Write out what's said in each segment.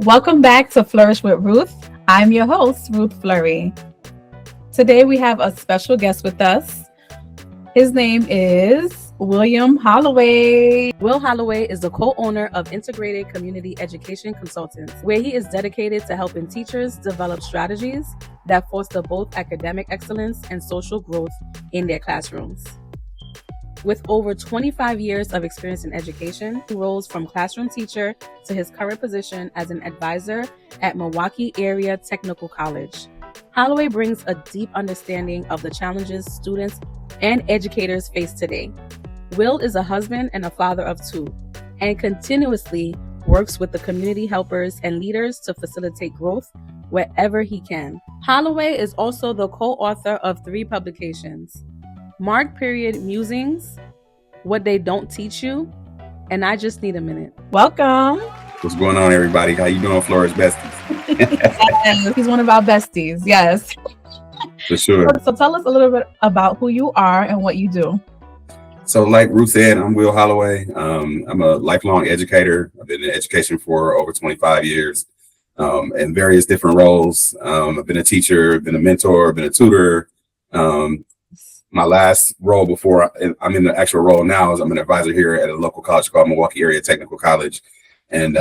Welcome back to Flourish with Ruth. I'm your host, Ruth Fleury. Today we have a special guest with us. His name is Wyllyam Holloway. Will Holloway is the co-owner of Integrated Community Education Consultants, where he is dedicated to helping teachers develop strategies that foster both academic excellence and social growth in their classrooms. With over 25 years of experience in education, he rose from classroom teacher to his current position as an advisor at Milwaukee Area Technical College. Holloway brings a deep understanding of the challenges students and educators face today. Will is a husband and a father of two, and continuously works with the community helpers and leaders to facilitate growth wherever he can. Holloway is also the co-author of 3 publications: Mark Period Musings, What They Don't Teach You, and I Just Need a Minute. Welcome. What's going on, everybody? How you doing, Flourish besties? Yes, he's one of our besties. Yes. For sure. So tell us a little bit about who you are and what you do. So like Ruth said, I'm Will Holloway. I'm a lifelong educator. I've been in education for over 25 years in various different roles. I've been a teacher, been a mentor, been a tutor. My last role before I'm in the actual role now is I'm an advisor here at a local college called Milwaukee Area Technical College. And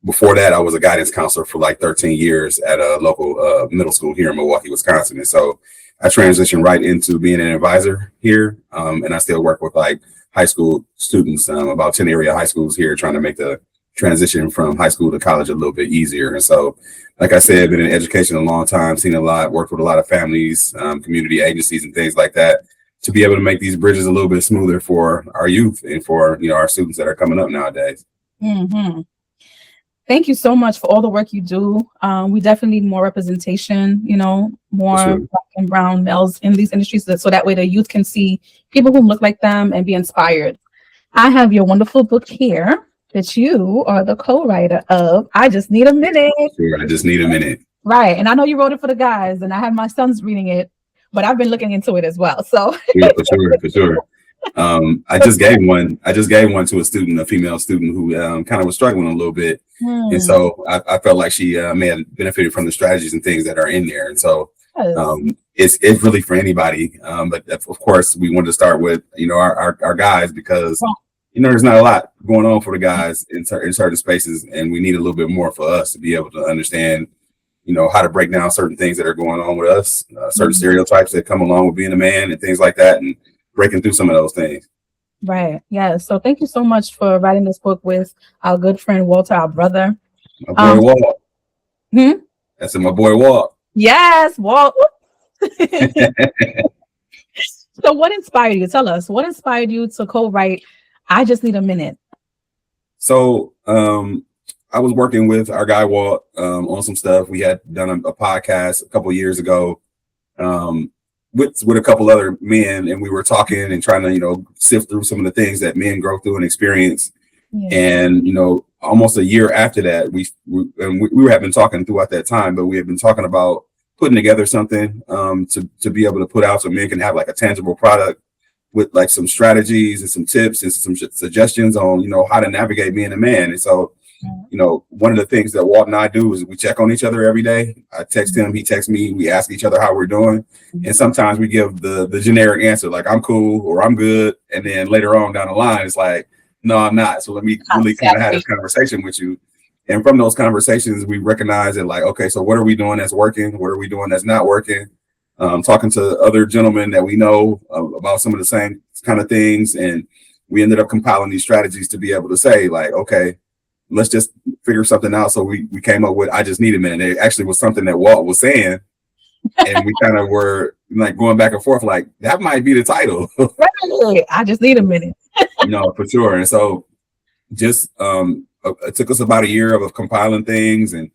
before that, I was a guidance counselor for like 13 years at a local middle school here in Milwaukee, Wisconsin. And so I transitioned right into being an advisor here. And I still work with like high school students, about 10 area high schools here, trying to make the transition from high school to college a little bit easier. And so, like I said, been in education a long time, seen a lot, worked with a lot of families, community agencies and things like that, to be able to make these bridges a little bit smoother for our youth and for, our students that are coming up nowadays. Mm-hmm. Thank you so much for all the work you do. We definitely need more representation, more Sure. Black and brown males in these industries, so that way the youth can see people who look like them and be inspired. I have your wonderful book here that you are the co-writer of. I Just Need a Minute. Sure, I just need a minute. Right. And I know you wrote it for the guys, and I have my sons reading it, but I've been looking into it as well. So Yeah, for sure. I just gave one to a student, a female student who kind of was struggling a little bit. And so I felt like she may have benefited from the strategies and things that are in there. And so it's really for anybody. But of course, we wanted to start with, our guys, because, there's not a lot going on for the guys in certain spaces. And we need a little bit more for us to be able to understand, how to break down certain things that are going on with us, certain stereotypes that come along with being a man and things like that, and breaking through some of those things. Right. Yeah. So thank you so much for writing this book with our good friend Walter, our brother. My boy Walt. That's my boy Walt. Yes, Walt. So what inspired you? Tell us, what inspired you to co-write I Just Need a Minute? So I was working with our guy Walt on some stuff. We had done a podcast a couple of years ago with a couple other men, and we were talking and trying to sift through some of the things that men go through and experience. Yeah. And almost a year after that, we have been talking throughout that time, but we have been talking about putting together something to be able to put out so men can have like a tangible product with like some strategies and some tips and some suggestions on how to navigate being a man. And so one of the things that Walt and I do is we check on each other every day. I text him, he texts me, we ask each other how we're doing. And sometimes we give the generic answer, like I'm cool or I'm good. And then later on down the line, it's like, no, I'm not. So let me really kind of have this conversation with you. And from those conversations, we recognize that like, okay, so what are we doing that's working? What are we doing that's not working? Talking to other gentlemen that we know about some of the same kind of things. And we ended up compiling these strategies to be able to say like, okay, let's just figure something out. So we came up with I Just Need a Minute. It actually was something that Walt was saying. And we kind of were like going back and forth, like that might be the title. Right. I just need a minute. For sure. And so just it took us about a year of compiling things and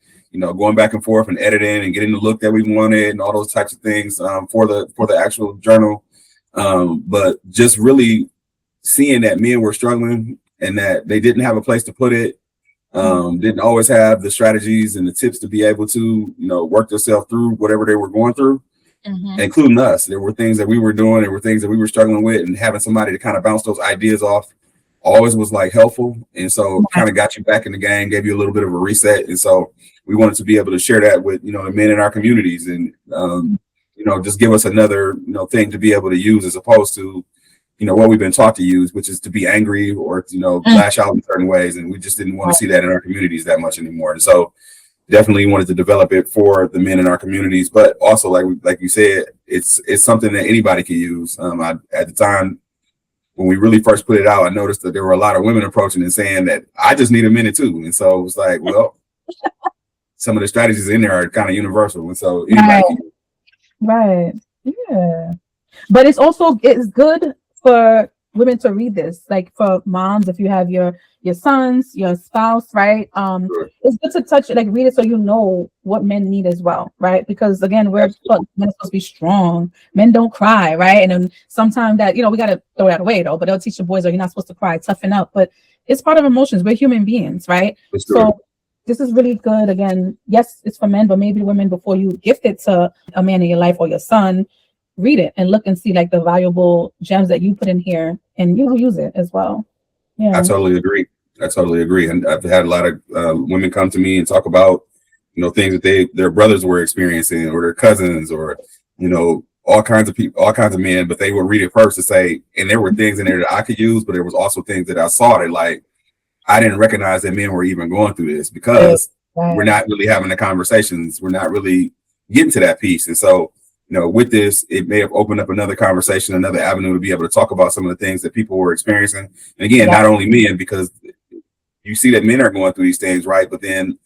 going back and forth and editing and getting the look that we wanted and all those types of things for the actual journal. But just really seeing that men were struggling and that they didn't have a place to put it. Didn't always have the strategies and the tips to be able to, work themselves through whatever they were going through, including us. There were things that we were doing. There were things that we were struggling with, and having somebody to kind of bounce those ideas off always was like helpful. And so kind of got you back in the game, gave you a little bit of a reset. And so we wanted to be able to share that with, the men in our communities and, just give us another, thing to be able to use as opposed to, what we've been taught to use, which is to be angry or, lash out in certain ways. And we just didn't want to see that in our communities that much anymore. And so definitely wanted to develop it for the men in our communities, but also like you said, it's something that anybody can use. At the time when we really first put it out, I noticed that there were a lot of women approaching and saying that I just need a minute too. And so it was like, well, some of the strategies in there are kind of universal. And so anybody can use. Right. Yeah. But it's good for women to read this, like for moms, if you have your sons, your spouse, right? Sure. It's good to touch it, like read it so you know what men need as well, right? Because again, men are supposed to be strong. Men don't cry, right? And then sometimes that, we got to throw that away though, but they'll teach the boys, you're not supposed to cry, toughen up. But it's part of emotions. We're human beings, right? Sure. So this is really good. Again, yes, it's for men, but maybe women, before you gift it to a man in your life or your son, read it and look and see like the valuable gems that you put in here and you'll use it as well. Yeah. I totally agree. And I've had a lot of women come to me and talk about, things that their brothers were experiencing or their cousins or, all kinds of people, all kinds of men, but they would read it first to say, and there were things in there that I could use, but there was also things that I saw that like, I didn't recognize that men were even going through this because we're not really having the conversations. We're not really getting to that piece. And so, with this, it may have opened up another conversation, another avenue to be able to talk about some of the things that people were experiencing. And again, not only men, because you see that men are going through these things, right? But then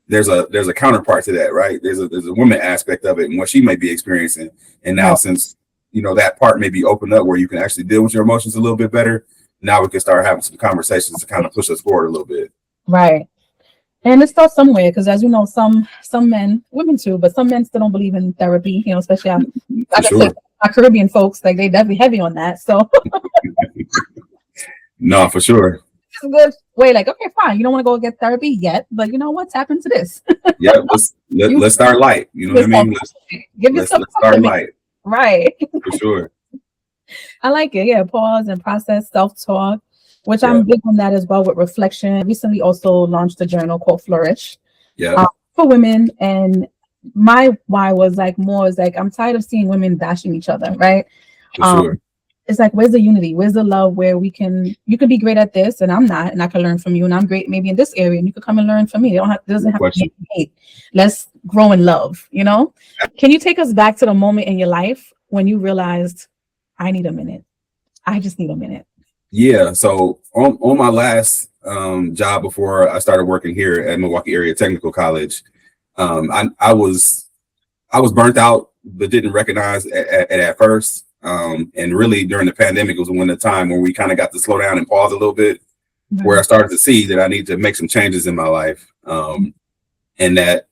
there's a counterpart to that, right? There's a woman aspect of it and what she may be experiencing. And now since, that part may be opened up where you can actually deal with your emotions a little bit better, now we can start having some conversations to kind of push us forward a little bit. Right. And it starts somewhere because, as you know, some men, women too, but some men still don't believe in therapy, especially our Caribbean folks, like they definitely heavy on that. So no, for sure. It's a good way, like, okay, fine. You don't want to go get therapy yet, but you know what's happened to this? Yeah, let's start light. You know what I mean? Let's start light. Right. For sure. I like it. Yeah. Pause and process, self-talk, which I'm big on that as well with reflection. Recently also launched a journal called Flourish for women. And my why was like I'm tired of seeing women bashing each other. Right. For sure. It's like, where's the unity? Where's the love where you can be great at this and I'm not, and I can learn from you, and I'm great maybe in this area and you could come and learn from me. It doesn't have to be hate. Let's grow in love, Can you take us back to the moment in your life when you realized I need a minute? I just need a minute. Yeah. So on my last job before I started working here at Milwaukee Area Technical College, I was burnt out, but didn't recognize at first. And really during the pandemic was when the time when we kind of got to slow down and pause a little bit, where I started to see that I need to make some changes in my life. And that,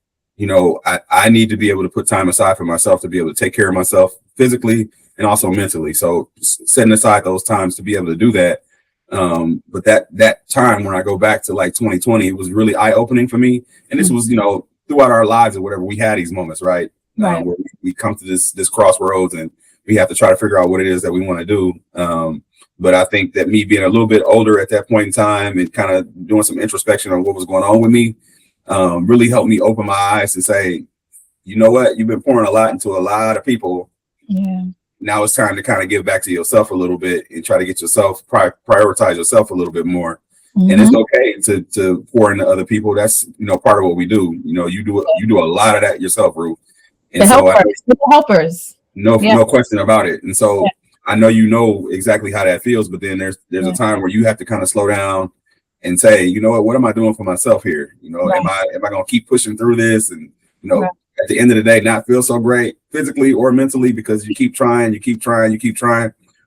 I need to be able to put time aside for myself to be able to take care of myself physically and also mentally. So setting aside those times to be able to do that. But that time when I go back to like 2020, it was really eye-opening for me. And this was, throughout our lives or whatever, we had these moments, right? Where we come to this crossroads and we have to try to figure out what it is that we want to do. But I think that me being a little bit older at that point in time and kind of doing some introspection on what was going on with me really helped me open my eyes and say, you know what, you've been pouring a lot into a lot of people. Yeah. Now it's time to kind of give back to yourself a little bit and try to get yourself, prioritize yourself a little bit more. Mm-hmm. And it's okay to pour into other people. That's, part of what we do. You do a lot of that yourself, Ruth. And the helpers. No question about it. And so I know exactly how that feels, but then there's a time where you have to kind of slow down and say, you know what am I doing for myself here? Am I going to keep pushing through this and, at the end of the day, not feel so great physically or mentally because you keep trying,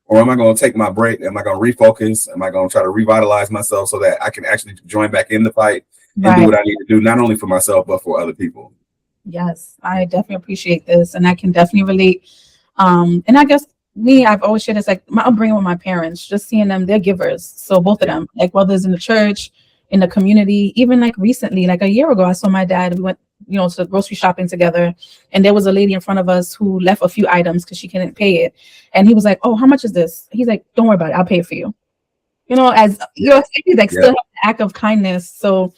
or am I going to take my break? Am I going to refocus? Am I going to try to revitalize myself so that I can actually join back in the fight and do what I need to do, not only for myself, but for other people? Yes, I definitely appreciate this. And I can definitely relate. And I guess I've always shared this, like my upbringing with my parents, just seeing them, they're givers. So both of them, like whether it's in the church, in the community, even like recently, like a year ago, I saw my dad, we went, to grocery shopping together. And there was a lady in front of us who left a few items because she couldn't pay it. And he was like, oh, how much is this? He's like, don't worry about it. I'll pay it for you. as you're saying, like Yeah. still have the act of kindness. So,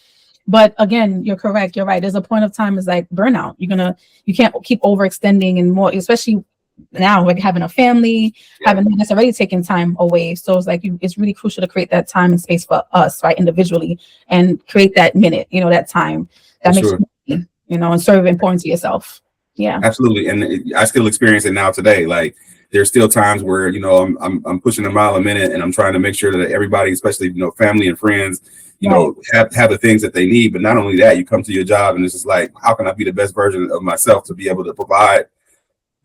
but again, you're correct. You're right. There's a point of time is like burnout. You can't keep overextending and more, especially now, like having a family, having that's already taken time away. So it's like it's really crucial to create that time and space for us, right, individually, and create that minute, that time that For makes sure. you, and serve important to yourself. Yeah. Absolutely. And I still experience it now today. Like there's still times where, I'm pushing a mile a minute and I'm trying to make sure that everybody, especially, family and friends, have the things that they need. But not only that, you come to your job and it's just like, how can I be the best version of myself to be able to provide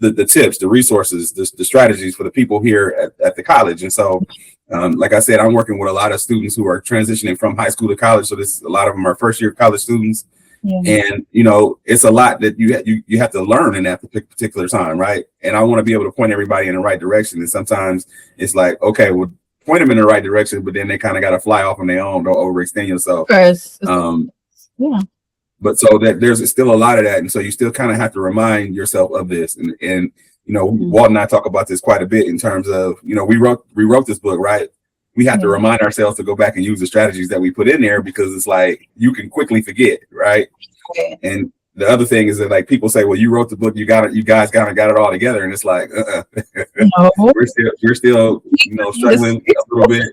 the tips, the resources, the strategies for the people here at the college. And so, like I said, I'm working with a lot of students who are transitioning from high school to college. So a lot of them are first year college students. Yeah. And, it's a lot that you have to learn in that particular time. Right. And I want to be able to point everybody in the right direction. And sometimes it's like, okay, well, point them in the right direction, but then they kind of got to fly off on their own. Don't overextend yourself. First. Yeah. But so that there's still a lot of that. And so you still kind of have to remind yourself of this. And Walt and I talk about this quite a bit in terms of, we wrote this book, right? We have to remind ourselves to go back and use the strategies that we put in there, because it's like you can quickly forget, right? Okay. And the other thing is that like people say, well, you wrote the book, you guys kind of got it all together. And it's like, no. we're still struggling a little bit.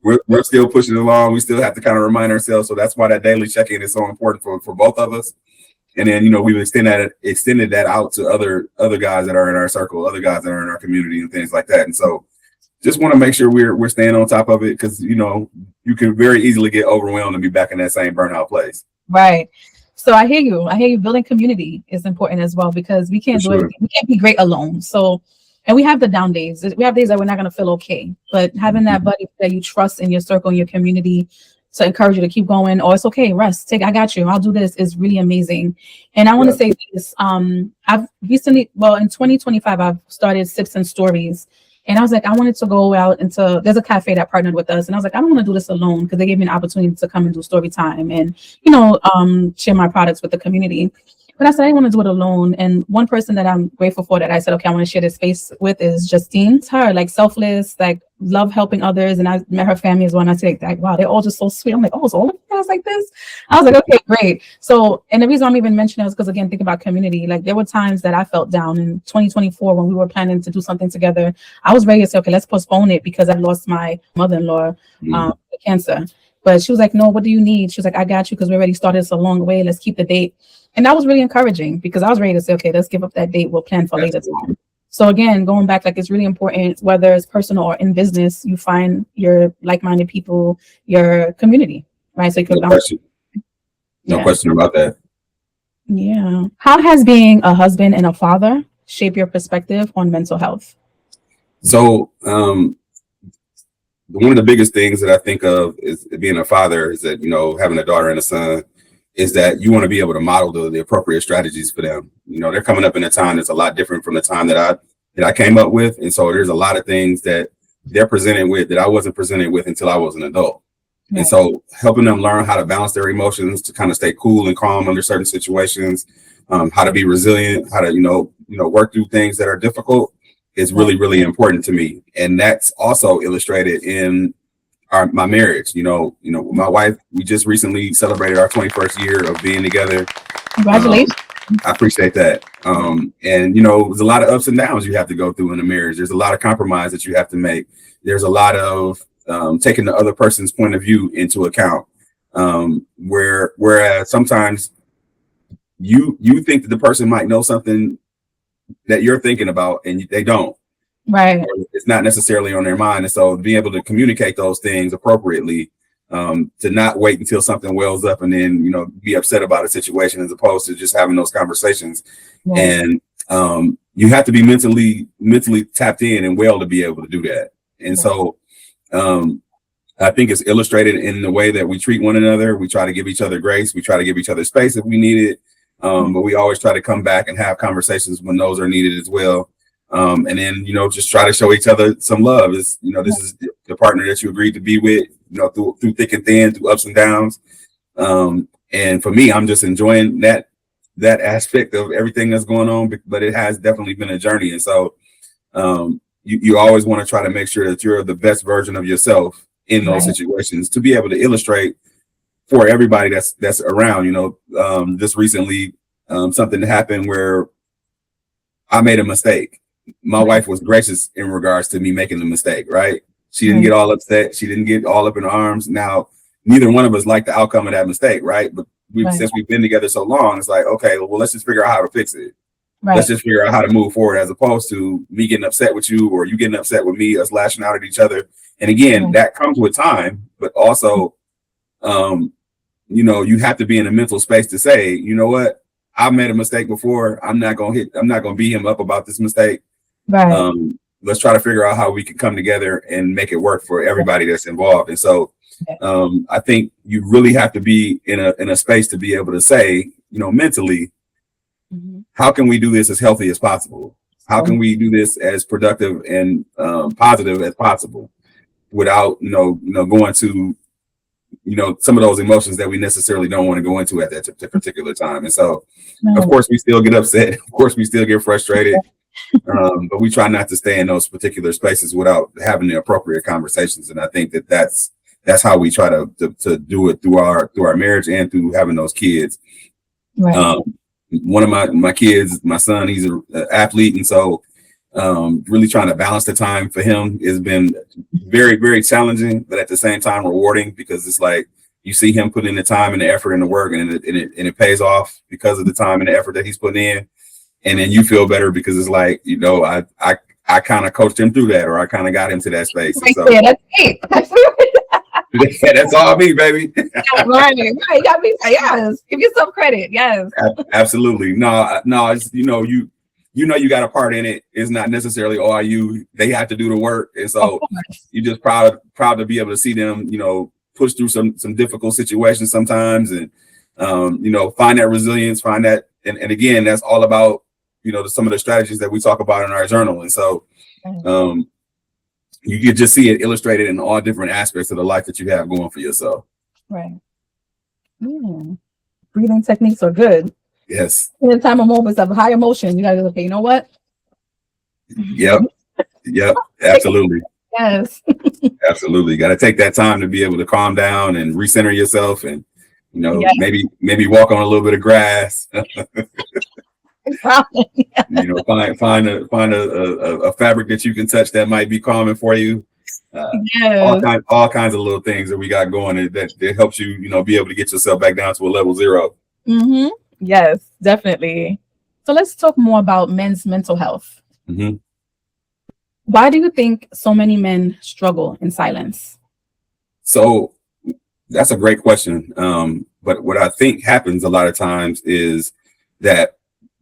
We're still pushing along. We still have to kind of remind ourselves. So that's why that daily check-in is so important for both of us. And then, we've extended that out to other guys that are in our circle, other guys that are in our community and things like that. And so just want to make sure we're staying on top of it, because, you can very easily get overwhelmed and be back in that same burnout place. Right. So I hear you. Building community is important as well, because we can't do it. We can't be great alone. So, and we have the down days. We have days that we're not going to feel okay, but having that buddy that you trust in your circle, in your community, to encourage you to keep going, or it's okay, rest, I got you, I'll do this, is really amazing. And I want to say this, I've recently, in 2025, I've started Sips and Stories. And I was like, I wanted to go out there's a cafe that partnered with us. And I was like, I don't want to do this alone, because they gave me an opportunity to come and do story time and, share my products with the community. But I said, I didn't want to do it alone. And one person that I'm grateful for that I said, okay, I want to share this space with is Justine. It's her, like selfless, like love helping others. And I met her family as well. And I said, like, wow, they're all just so sweet. I'm like, oh, so all of you guys like this? I was like, okay, great. So, and the reason I'm even mentioning it is because, again, think about community. Like there were times that I felt down in 2024 when we were planning to do something together. I was ready to say, okay, let's postpone it, because I lost my mother-in-law to cancer. But she was like, no, what do you need? She was like, I got you, because we already started this a long way. Let's keep the date. And that was really encouraging, because I was ready to say, okay, let's give up that date. We'll plan for later time. So again, going back, like it's really important, whether it's personal or in business, you find your like-minded people, your community, right? So you can No question about that. Yeah. How has being a husband and a father shaped your perspective on mental health? So, one of the biggest things that I think of is being a father is that, having a daughter and a son, is that you want to be able to model the appropriate strategies for them. They're coming up in a time that's a lot different from the time that I came up with. And so there's a lot of things that they're presented with that I wasn't presented with until I was an adult. Right. And so helping them learn how to balance their emotions, to kind of stay cool and calm under certain situations, how to be resilient, how to, work through things that are difficult is really, really important to me. And that's also illustrated in my marriage. My wife, we just recently celebrated our 21st year of being together. Congratulations. I appreciate that. And there's a lot of ups and downs you have to go through in a marriage. There's a lot of compromise that you have to make. There's a lot of taking the other person's point of view into account. Whereas sometimes you think that the person might know something that you're thinking about and they don't. Right. It's not necessarily on their mind. And so being able to communicate those things appropriately, to not wait until something wells up and then, be upset about a situation, as opposed to just having those conversations. Right. And you have to be mentally tapped in and well to be able to do that. And so I think it's illustrated in the way that we treat one another. We try to give each other grace. We try to give each other space if we need it. But we always try to come back and have conversations when those are needed as well. And then, just try to show each other some love. This is the partner that you agreed to be with, through thick and thin, through ups and downs. And for me, I'm just enjoying that aspect of everything that's going on, but it has definitely been a journey. And so you always want to try to make sure that you're the best version of yourself in those situations to be able to illustrate for everybody that's around. Just recently, something happened where I made a mistake. My wife was gracious in regards to me making the mistake, right? She didn't get all upset. She didn't get all up in arms. Now, neither one of us liked the outcome of that mistake, right? But since we've been together so long, it's like, okay, well, let's just figure out how to fix it. Right. Let's just figure out how to move forward, as opposed to me getting upset with you or you getting upset with me, us lashing out at each other. And again, that comes with time, but also, you have to be in a mental space to say, you know what, I made a mistake before. I'm not going to beat him up about this mistake. Right. Let's try to figure out how we can come together and make it work for everybody that's involved. And so, I think you really have to be in a space to be able to say, mentally, how can we do this as healthy as possible? How can we do this as productive and positive as possible without, going to, some of those emotions that we necessarily don't want to go into at that particular time. And so, of course, we still get upset. Of course, we still get frustrated. But we try not to stay in those particular spaces without having the appropriate conversations. And I think that's how we try to do it through our marriage and through having those kids. Right. One of my kids, my son, he's an athlete. And so really trying to balance the time for him has been very, very challenging, but at the same time rewarding, because it's like you see him putting in the time and the effort and the work, and it pays off because of the time and the effort that he's putting in. And then you feel better because it's like, I kind of coached him through that, or I kind of got him to that space. So, that's me. That's all me, baby. right. You got me. Yes. Give yourself credit. Yes. Absolutely. No. It's, you got a part in it. It's not necessarily all you. They have to do the work, and so you're just proud to be able to see them, push through some difficult situations sometimes, and find that resilience, find that, and again, that's all about some of the strategies that we talk about in our journal, and so you can just see it illustrated in all different aspects of the life that you have going for yourself. Right. Breathing techniques are good. Yes. In a time of moments of high emotion, you gotta go, okay, you know what? Yep. Absolutely. Yes. Absolutely. Got to take that time to be able to calm down and recenter yourself, and maybe walk on a little bit of grass. Find a fabric that you can touch that might be calming for you. All kinds of little things that we got going that helps you, be able to get yourself back down to a level 0. Mm-hmm. Yes, definitely. So let's talk more about men's mental health. Mm-hmm. Why do you think so many men struggle in silence? So that's a great question. But what I think happens a lot of times is that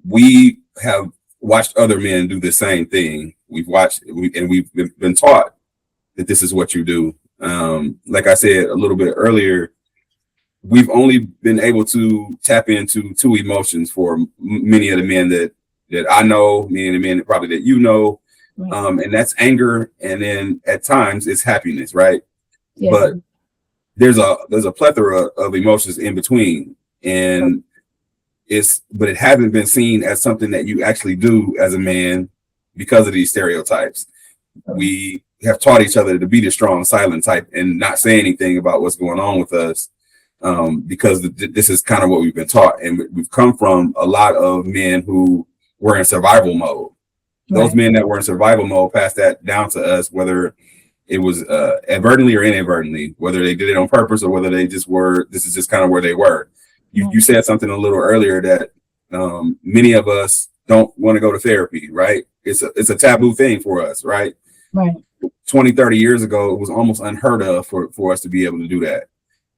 we have watched other men do the same thing. We've been taught that this is what you do. Like I said a little bit earlier, we've only been able to tap into 2 emotions for many of the men that I know, many of the men that probably that and that's anger, and then at times it's happiness, right? Yeah. But there's a plethora of emotions in between, and but it hasn't been seen as something that you actually do as a man because of these stereotypes. We have taught each other to be the strong, silent type and not say anything about what's going on with us, because this is kind of what we've been taught. And we've come from a lot of men who were in survival mode. Those men that were in survival mode passed that down to us, whether it was advertently or inadvertently, whether they did it on purpose or whether they just were, this is just kind of where they were. You said something a little earlier that many of us don't want to go to therapy, right? It's a taboo thing for us, right? Right. 20, 30 years ago, it was almost unheard of for us to be able to do that.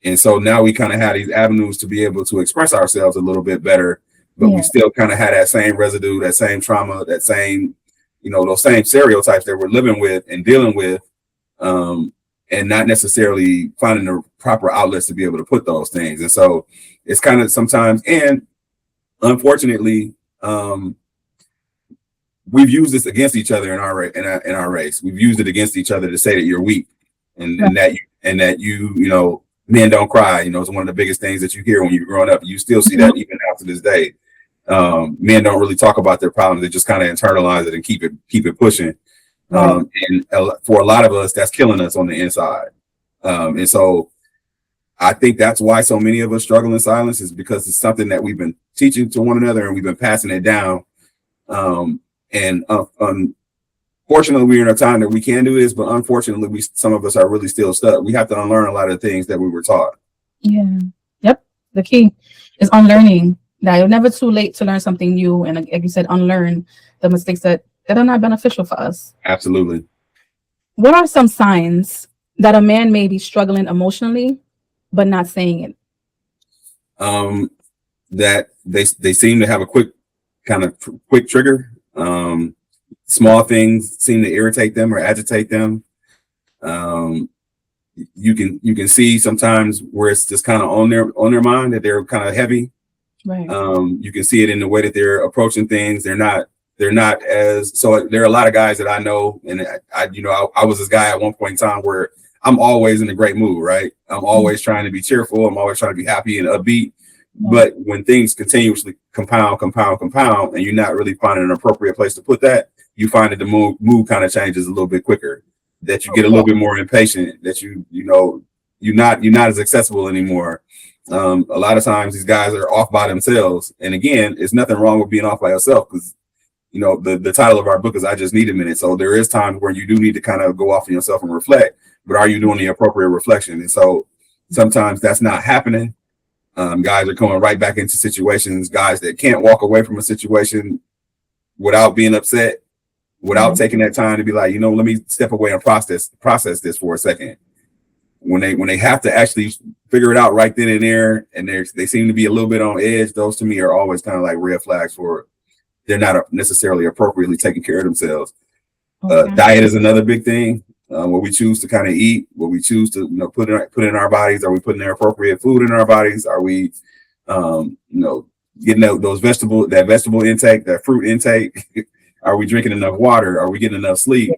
And so now we kind of have these avenues to be able to express ourselves a little bit better, but we still kind of had that same residue, that same trauma, that same, those same stereotypes that we're living with and dealing with, and not necessarily finding the proper outlets to be able to put those things. And so it's kind of sometimes, and unfortunately, we've used this against each other in our race. We've used it against each other to say that you're weak, and that you men don't cry. It's one of the biggest things that you hear when you're growing up. You still see that even after this day. Men don't really talk about their problems. They just kind of internalize it and keep it pushing. And for a lot of us, that's killing us on the inside. And so I think that's why so many of us struggle in silence, is because it's something that we've been teaching to one another and we've been passing it down. And unfortunately, we're in a time that we can do this, but unfortunately, some of us are really still stuck. We have to unlearn a lot of things that we were taught. Yeah. Yep. The key is unlearning. Now, it's never too late to learn something new. And like you said, unlearn the mistakes that are not beneficial for us. Absolutely. What are some signs that a man may be struggling emotionally, but not saying it? That they seem to have a quick trigger. Small things seem to irritate them or agitate them. You can see sometimes where it's just kind of on their mind, that they're kind of heavy. Right. You can see it in the way that they're approaching things. They're not as, so there are a lot of guys that I know, and I was this guy at one point in time where I'm always in a great mood, right? I'm always trying to be cheerful. I'm always trying to be happy and upbeat. But when things continuously compound, and you're not really finding an appropriate place to put that, you find that the mood kind of changes a little bit quicker, that you get a little bit more impatient, that you're not as accessible anymore. A lot of times these guys are off by themselves. And again, it's nothing wrong with being off by yourself, because the title of our book is I Just Need a Minute. So there is times where you do need to kind of go off on yourself and reflect, but are you doing the appropriate reflection? And so sometimes that's not happening. Guys are coming right back into situations, guys that can't walk away from a situation without being upset, without taking that time to be like, let me step away and process this for a second. When they have to actually figure it out right then and there, and they seem to be a little bit on edge, those to me are always kind of like red flags for they're not necessarily appropriately taking care of themselves. Okay. Diet is another big thing. What we choose to kind of eat, what we choose to put in our bodies. Are we putting the appropriate food in our bodies? Are we getting those vegetable intake, that fruit intake? Are we drinking enough water? Are we getting enough sleep?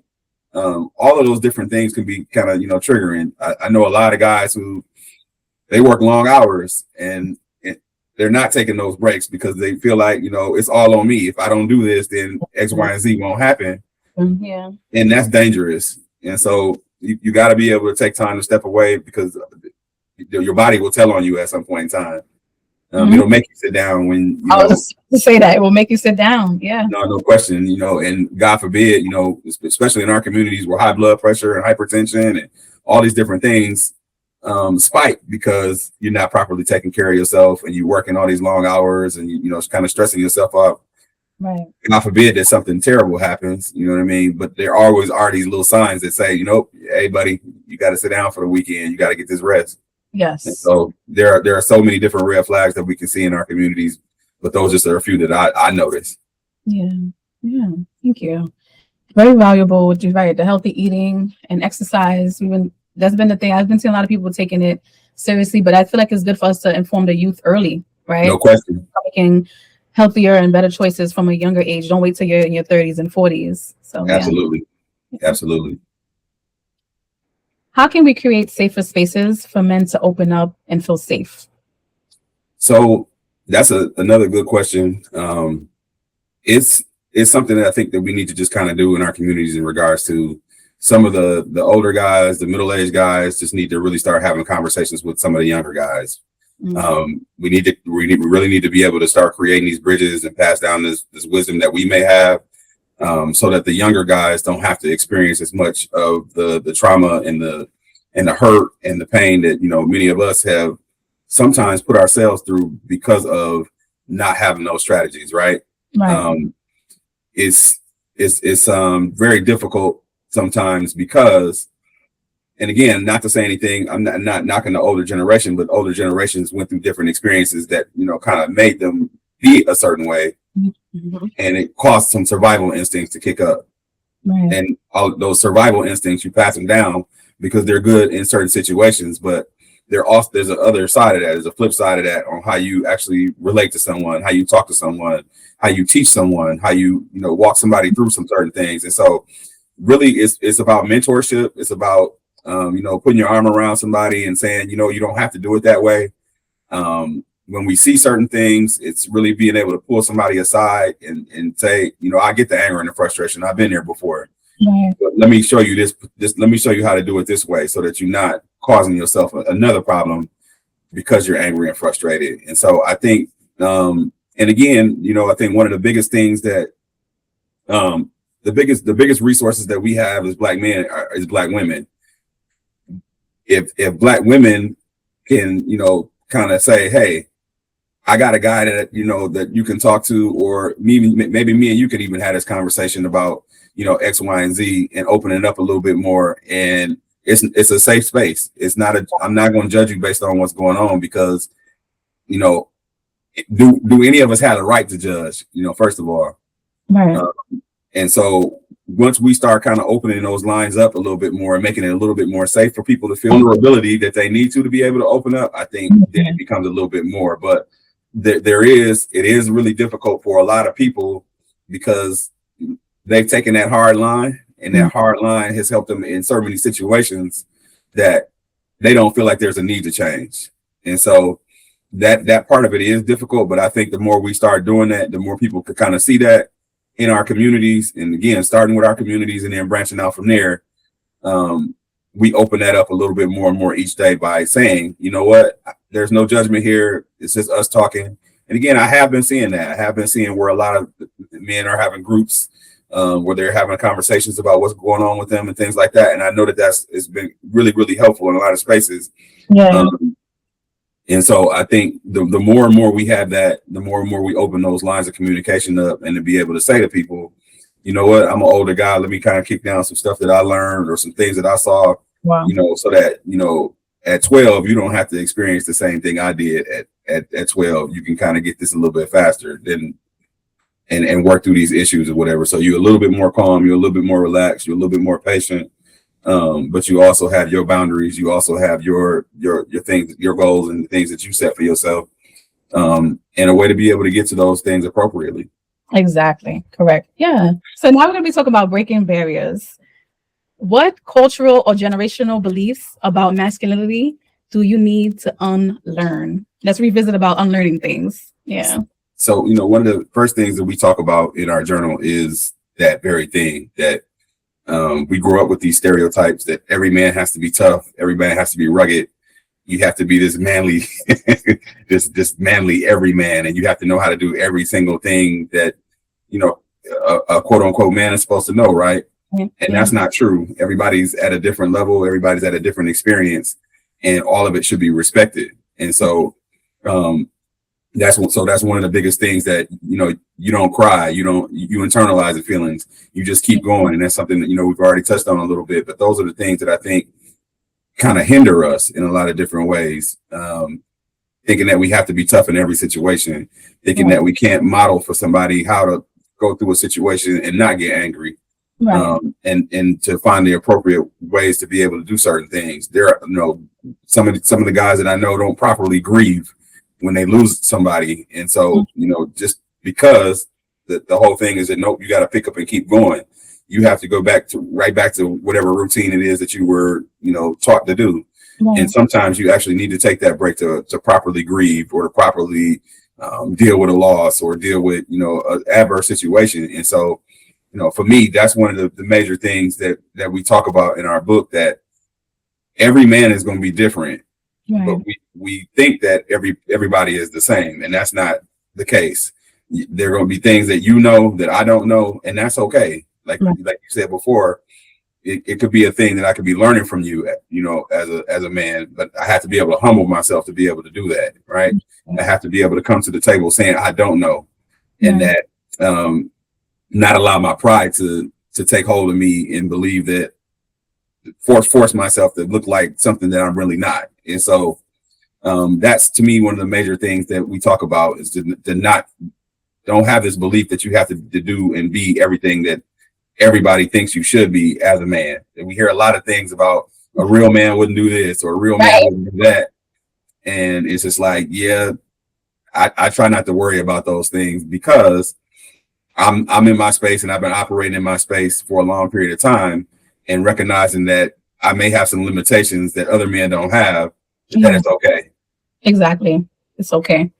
All of those different things can be kind of triggering. I know a lot of guys who they work long hours and they're not taking those breaks because they feel like it's all on me. If I don't do this, then X, Y, and Z won't happen. Yeah, and that's dangerous. And so you got to be able to take time to step away, because your body will tell on you at some point in time. It'll make you sit down when I was just to say that it will make you sit down. Yeah, no question. And God forbid, especially in our communities where high blood pressure and hypertension and all these different things spike because you're not properly taking care of yourself, and you're working all these long hours, and it's kind of stressing yourself up. Right. God forbid that something terrible happens, you know what I mean? But there always are these little signs that say, hey, buddy, you got to sit down for the weekend. You got to get this rest. Yes. And so there are so many different red flags that we can see in our communities, but those just are a few that I noticed. Yeah. Yeah. Thank you. Very valuable. Which is right. The healthy eating and exercise. That's been the thing. I've been seeing a lot of people taking it seriously, but I feel like it's good for us to inform the youth early, right? No question. Making healthier and better choices from a younger age. Don't wait till you're in your 30s and 40s. So absolutely. Yeah. Absolutely. How can we create safer spaces for men to open up and feel safe? So that's another good question. It's something that I think that we need to just kind of do in our communities in regards to some of the older guys, the middle-aged guys just need to really start having conversations with some of the younger guys. Mm-hmm. We really need to be able to start creating these bridges and pass down this wisdom that we may have, so that the younger guys don't have to experience as much of the trauma and the hurt and the pain that many of us have sometimes put ourselves through because of not having those strategies. Right. It's very difficult sometimes because, and again, not to say anything, I'm not knocking the older generation, but older generations went through different experiences that, kind of made them be a certain way. Mm-hmm. And it caused some survival instincts to kick up. Right. And all those survival instincts, you pass them down because they're good in certain situations, but there's an other side of that. There's a flip side of that on how you actually relate to someone, how you talk to someone, how you teach someone, how you walk somebody through some certain things. And so really it's about mentorship. It's about putting your arm around somebody and saying, you don't have to do it that way. When we see certain things, it's really being able to pull somebody aside and say, I get the anger and the frustration. I've been there before. Right. But let me show you this. Let me show you how to do it this way so that you're not causing yourself another problem because you're angry and frustrated. And so I think, and again, I think one of the biggest things that, the biggest resources that we have as Black men is Black women. If Black women can, kind of say, hey, I got a guy that, that you can talk to, or maybe me and you could even have this conversation about, X, Y, and Z, and open it up a little bit more. And it's a safe space. I'm not going to judge you based on what's going on, because, do any of us have the right to judge, first of all. Right. And so once we start kind of opening those lines up a little bit more and making it a little bit more safe for people to feel the ability that they need to be able to open up, I think then it becomes a little bit more. But it is really difficult for a lot of people, because they've taken that hard line, and that hard line has helped them in so many situations that they don't feel like there's a need to change. And so that part of it is difficult. But I think the more we start doing that, the more people could kind of see that in our communities. And again, starting with our communities and then branching out from there, we open that up a little bit more and more each day by saying, you know what, there's no judgment here. It's just us talking. And again, I have been seeing that. I have been seeing where a lot of men are having groups where they're having conversations about what's going on with them and things like that. And I know that it's been really, really helpful in a lot of spaces. Yeah. And so I think the more and more we have that, the more and more we open those lines of communication up, and to be able to say to people, you know what, I'm an older guy. Let me kind of kick down some stuff that I learned or some things that I saw, Wow. So that, at 12, you don't have to experience the same thing I did at 12. You can kind of get this a little bit faster and work through these issues or whatever. So you're a little bit more calm, you're a little bit more relaxed, you're a little bit more patient. But you also have your boundaries. You also have your things, your goals, and the things that you set for yourself, and a way to be able to get to those things appropriately. Exactly. Correct. Yeah. So now we're going to be talking about breaking barriers. What cultural or generational beliefs about masculinity do you need to unlearn? Let's revisit about unlearning things. Yeah. So, one of the first things that we talk about in our journal is that very thing that we grew up with, these stereotypes that every man has to be tough, every man has to be rugged, you have to be this manly, this manly every man, and you have to know how to do every single thing that a quote unquote man is supposed to know, right? And that's not true. Everybody's at a different level, everybody's at a different experience, and all of it should be respected. And so that's one of the biggest things, that you don't cry, you internalize the feelings, you just keep going. And that's something that we've already touched on a little bit, but those are the things that I think kind of hinder us in a lot of different ways. Thinking that we have to be tough in every situation, thinking that we can't model for somebody how to go through a situation and not get angry. Right. And to find the appropriate ways to be able to do certain things. There are some of the guys that I know don't properly grieve when they lose somebody. And so, just because the whole thing is that, nope, you got to pick up and keep going. You have to go right back to whatever routine it is that you were, taught to do. Right. And sometimes you actually need to take that break to properly grieve, or to properly deal with a loss, or deal with, an adverse situation. And so, for me, that's one of the major things that we talk about in our book, that every man is going to be different. Right. But we think that everybody is the same, and that's not the case. There are going to be things that that I don't know, and that's okay. Like you said before, it could be a thing that I could be learning from you, as a man. But I have to be able to humble myself to be able to do that, right? I have to be able to come to the table saying I don't know, and that not allow my pride to take hold of me and believe that force myself to look like something that I'm really not. And so that's, to me, one of the major things that we talk about, is to don't have this belief that you have to do and be everything that everybody thinks you should be as a man. And we hear a lot of things about a real man wouldn't do this, or a real man wouldn't do that. And it's just like, I try not to worry about those things, because I'm in my space, and I've been operating in my space for a long period of time, and recognizing that I may have some limitations that other men don't have, that it's okay. Exactly. It's okay.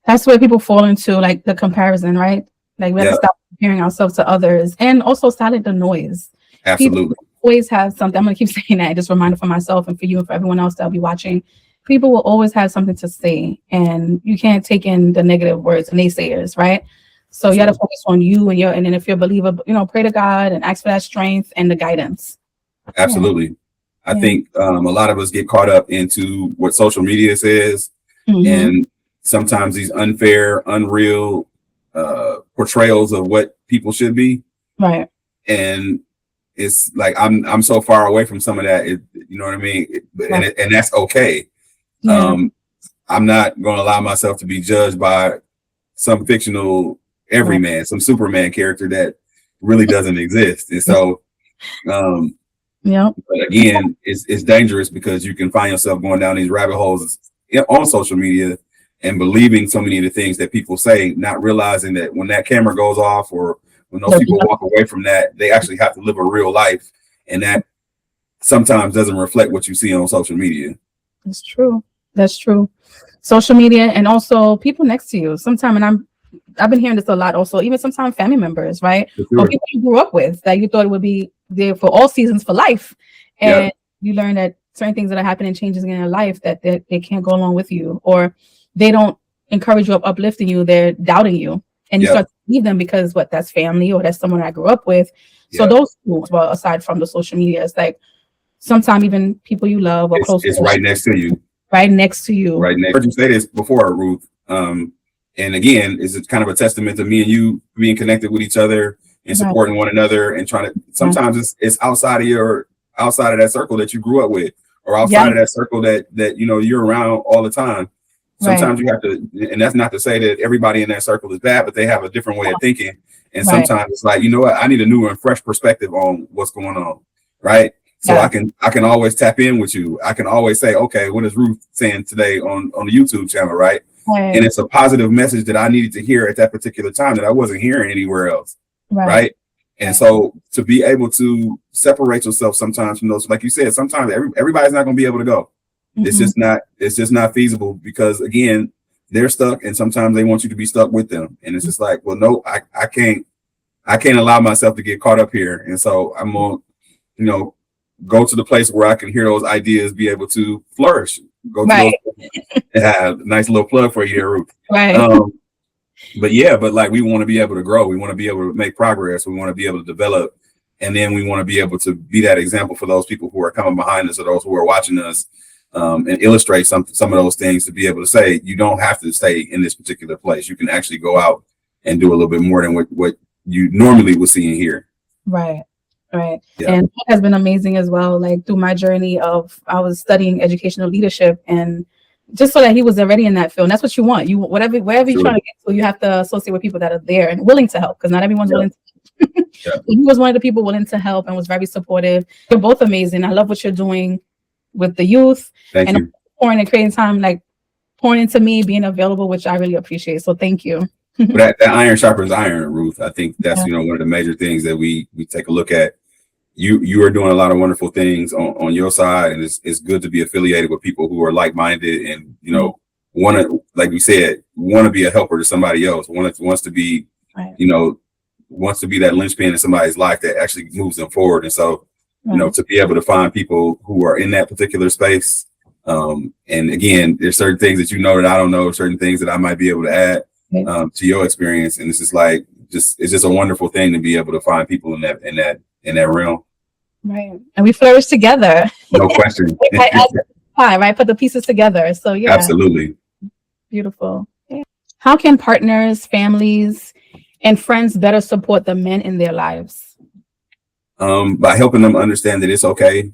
That's where people fall into, like, the comparison, right? Like, we have to stop comparing ourselves to others, and also silent the noise. Absolutely. People always have something. I'm going to keep saying that. Just a reminder for myself and for you and for everyone else that'll be watching. People will always have something to say, and you can't take in the negative words and naysayers, right? So you got to focus on you and then if you're a believer, pray to God and ask for that strength and the guidance. Absolutely. Yeah. I think a lot of us get caught up into what social media says, and sometimes these unfair, unreal portrayals of what people should be. Right. And it's like I'm so far away from some of that. You know what I mean? And that's okay. Yeah. I'm not going to allow myself to be judged by some fictional everyman, some Superman character that really doesn't exist. And so, but again, it's dangerous because you can find yourself going down these rabbit holes on social media and believing so many of the things that people say, not realizing that when that camera goes off or when those people walk away from that, they actually have to live a real life. And that sometimes doesn't reflect what you see on social media. That's true. That's true. Social media and also people next to you. Sometimes, and I've been hearing this a lot also, even sometimes family members, right? Sure. Or people you grew up with that you thought it would be there for all seasons for life. And you learn that certain things that are happening, changes in your life, that they can't go along with you, or they don't encourage you, uplifting you, they're doubting you. And you start to leave them because that's family or that's someone I grew up with. So those two, well, aside from the social media, it's like sometimes even people you love or close. It's right next to you. Right next to you. Right next. I heard you say this before, Ruth. And again, it's kind of a testament to me and you being connected with each other and supporting one another and trying to. Sometimes it's outside of that circle that you grew up with, or outside of that circle that you're around all the time. Sometimes you have to, and that's not to say that everybody in that circle is bad, but they have a different way of thinking. And sometimes it's like, you know what, I need a new and fresh perspective on what's going on, right? So I can always tap in with you. I can always say, okay, what is Ruth saying today on the YouTube channel, right? And it's a positive message that I needed to hear at that particular time that I wasn't hearing anywhere else, right? And so to be able to separate yourself sometimes from those, like you said, sometimes everybody's not going to be able to go. It's just not feasible because again, they're stuck and sometimes they want you to be stuck with them. And it's just like, well, no, I can't allow myself to get caught up here. And so I'm going to, go to the place where I can hear those ideas, be able to flourish. Go to those, nice little plug for you here, Ruth. Right. But like we want to be able to grow. We want to be able to make progress. We want to be able to develop. And then we want to be able to be that example for those people who are coming behind us or those who are watching us, and illustrate some of those things to be able to say, you don't have to stay in this particular place. You can actually go out and do a little bit more than what you normally would see and hear. Right. Right. Yeah. And that has been amazing as well. Like through my journey I was studying educational leadership, and just so that he was already in that field. And that's what you want. Wherever you're trying to get to, you have to associate with people that are there and willing to help, because not everyone's willing to. He was one of the people willing to help and was very supportive. You're both amazing. I love what you're doing with the youth. Thank you. Pouring and creating time, like pouring into me, being available, which I really appreciate. So thank you. But that iron sharpens iron, Ruth. I think that's one of the major things that we take a look at. You are doing a lot of wonderful things on your side, and it's good to be affiliated with people who are like-minded and want to, like we said, want to be a helper to somebody else. Wants to be wants to be that linchpin in somebody's life that actually moves them forward. And so to be able to find people who are in that particular space, and again, there's certain things that that I don't know, certain things that I might be able to add to your experience, and it's just like it's just a wonderful thing to be able to find people in that realm. Right. And we flourish together. No question. Right. Put the pieces together. So yeah. Absolutely. Beautiful. Yeah. How can partners, families, and friends better support the men in their lives? By helping them understand that it's okay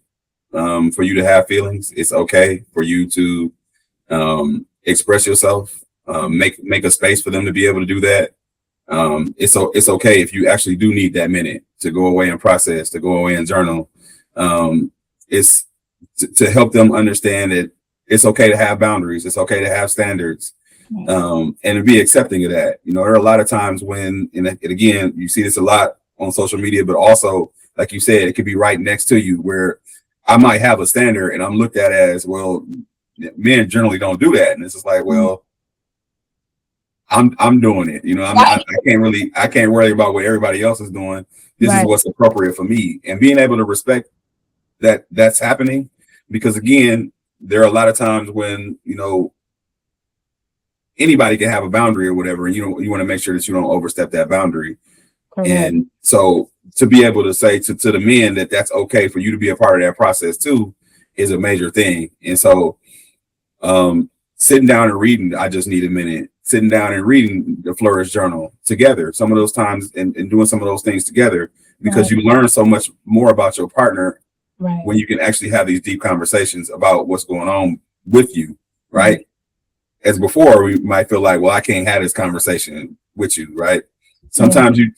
for you to have feelings. It's okay for you to express yourself. Make a space for them to be able to do that. It's okay if you actually do need that minute to go away and process, to go away and journal. It's to help them understand that it's okay to have boundaries. It's okay to have standards, and to be accepting of that. There are a lot of times when, and again, you see this a lot on social media, but also, like you said, it could be right next to you where I might have a standard and I'm looked at as, well, men generally don't do that. And it's just like, well, I'm doing it. You know, I can't worry about what everybody else is doing. This is what's appropriate for me, and being able to respect that's happening, because again, there are a lot of times when, you know, anybody can have a boundary or whatever, and you want to make sure that you don't overstep that boundary. Correct. And so to be able to say to the men that that's okay for you to be a part of that process too is a major thing. And so sitting down and reading I Just Need a Minute, sitting down and reading the Flourish journal together, some of those times, and doing some of those things together, because you learn so much more about your partner when you can actually have these deep conversations about what's going on with you, right? As before, we might feel like, well, I can't have this conversation with you, right? Sometimes you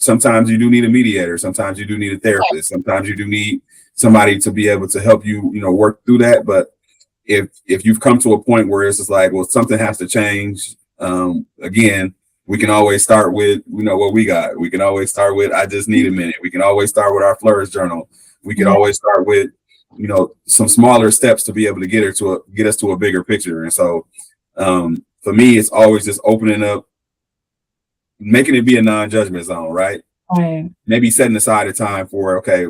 do need a mediator. Sometimes you do need a therapist. Sometimes you do need somebody to be able to help you, you know, work through that. But if you've come to a point where it's just like, well, something has to change, again, we can always start with, you know, what we got. We can always start with I Just Need a Minute. We can always start with our Flourish journal. We can always start with, you know, some smaller steps to be able to get us to a bigger picture. And so for me, it's always just opening up, making it be a non-judgment zone, right? Maybe setting aside a time for, okay,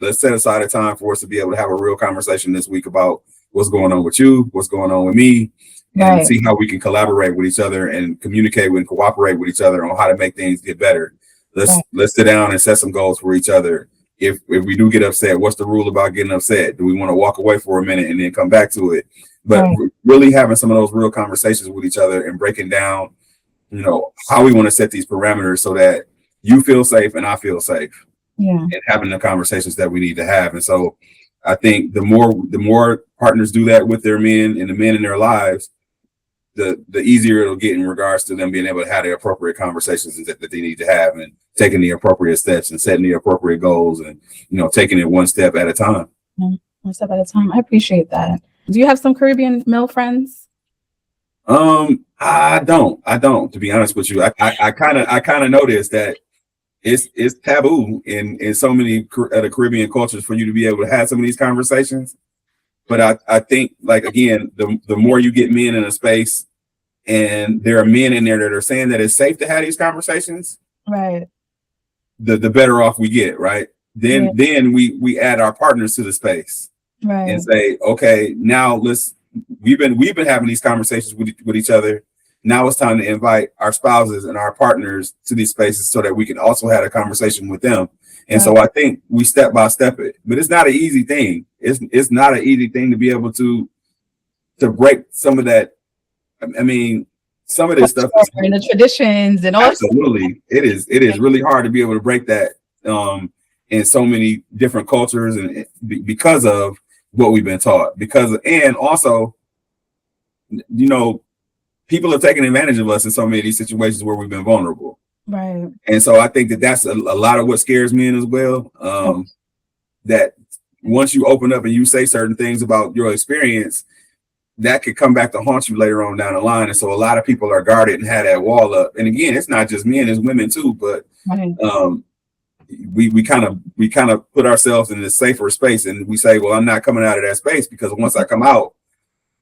let's set aside a time for us to be able to have a real conversation this week about what's going on with you, what's going on with me, and see how we can collaborate with each other and communicate and cooperate with each other on how to make things get better. Let's sit down and set some goals for each other. If we do get upset, what's the rule about getting upset? Do we want to walk away for a minute and then come back to it? But really having some of those real conversations with each other and breaking down, you know, how we want to set these parameters so that you feel safe and I feel safe. And having the conversations that we need to have. And so I think the more partners do that with their men and the men in their lives, the easier it'll get in regards to them being able to have the appropriate conversations that they need to have, and taking the appropriate steps and setting the appropriate goals, and, you know, taking it one step at a time. One step at a time. I appreciate that. Do you have some Caribbean male friends? I don't, to be honest with you. I kind of noticed that it's taboo in so many of the Caribbean cultures for you to be able to have some of these conversations. But I think, like, again, the more you get men in a space and there are men in there that are saying that it's safe to have these conversations, the better off we get, right? Then we add our partners to the space and say, okay, now we've been having these conversations with each other. Now it's time to invite our spouses and our partners to these spaces so that we can also have a conversation with them. And so I think we step by step it, but it's not an easy thing. It's not an easy thing to be able to break some of that. I mean, some of this stuff and the traditions and all. Absolutely, it is really hard to be able to break that in so many different cultures, and because of what we've been taught. And also, you know, people have taken advantage of us in so many of these situations where we've been vulnerable. And so I think that's a lot of what scares men as well. That once you open up and you say certain things about your experience, that could come back to haunt you later on down the line. And so a lot of people are guarded and have that wall up. And again, it's not just men, it's women too. But we kind of put ourselves in this safer space, and we say, well, I'm not coming out of that space, because once I come out,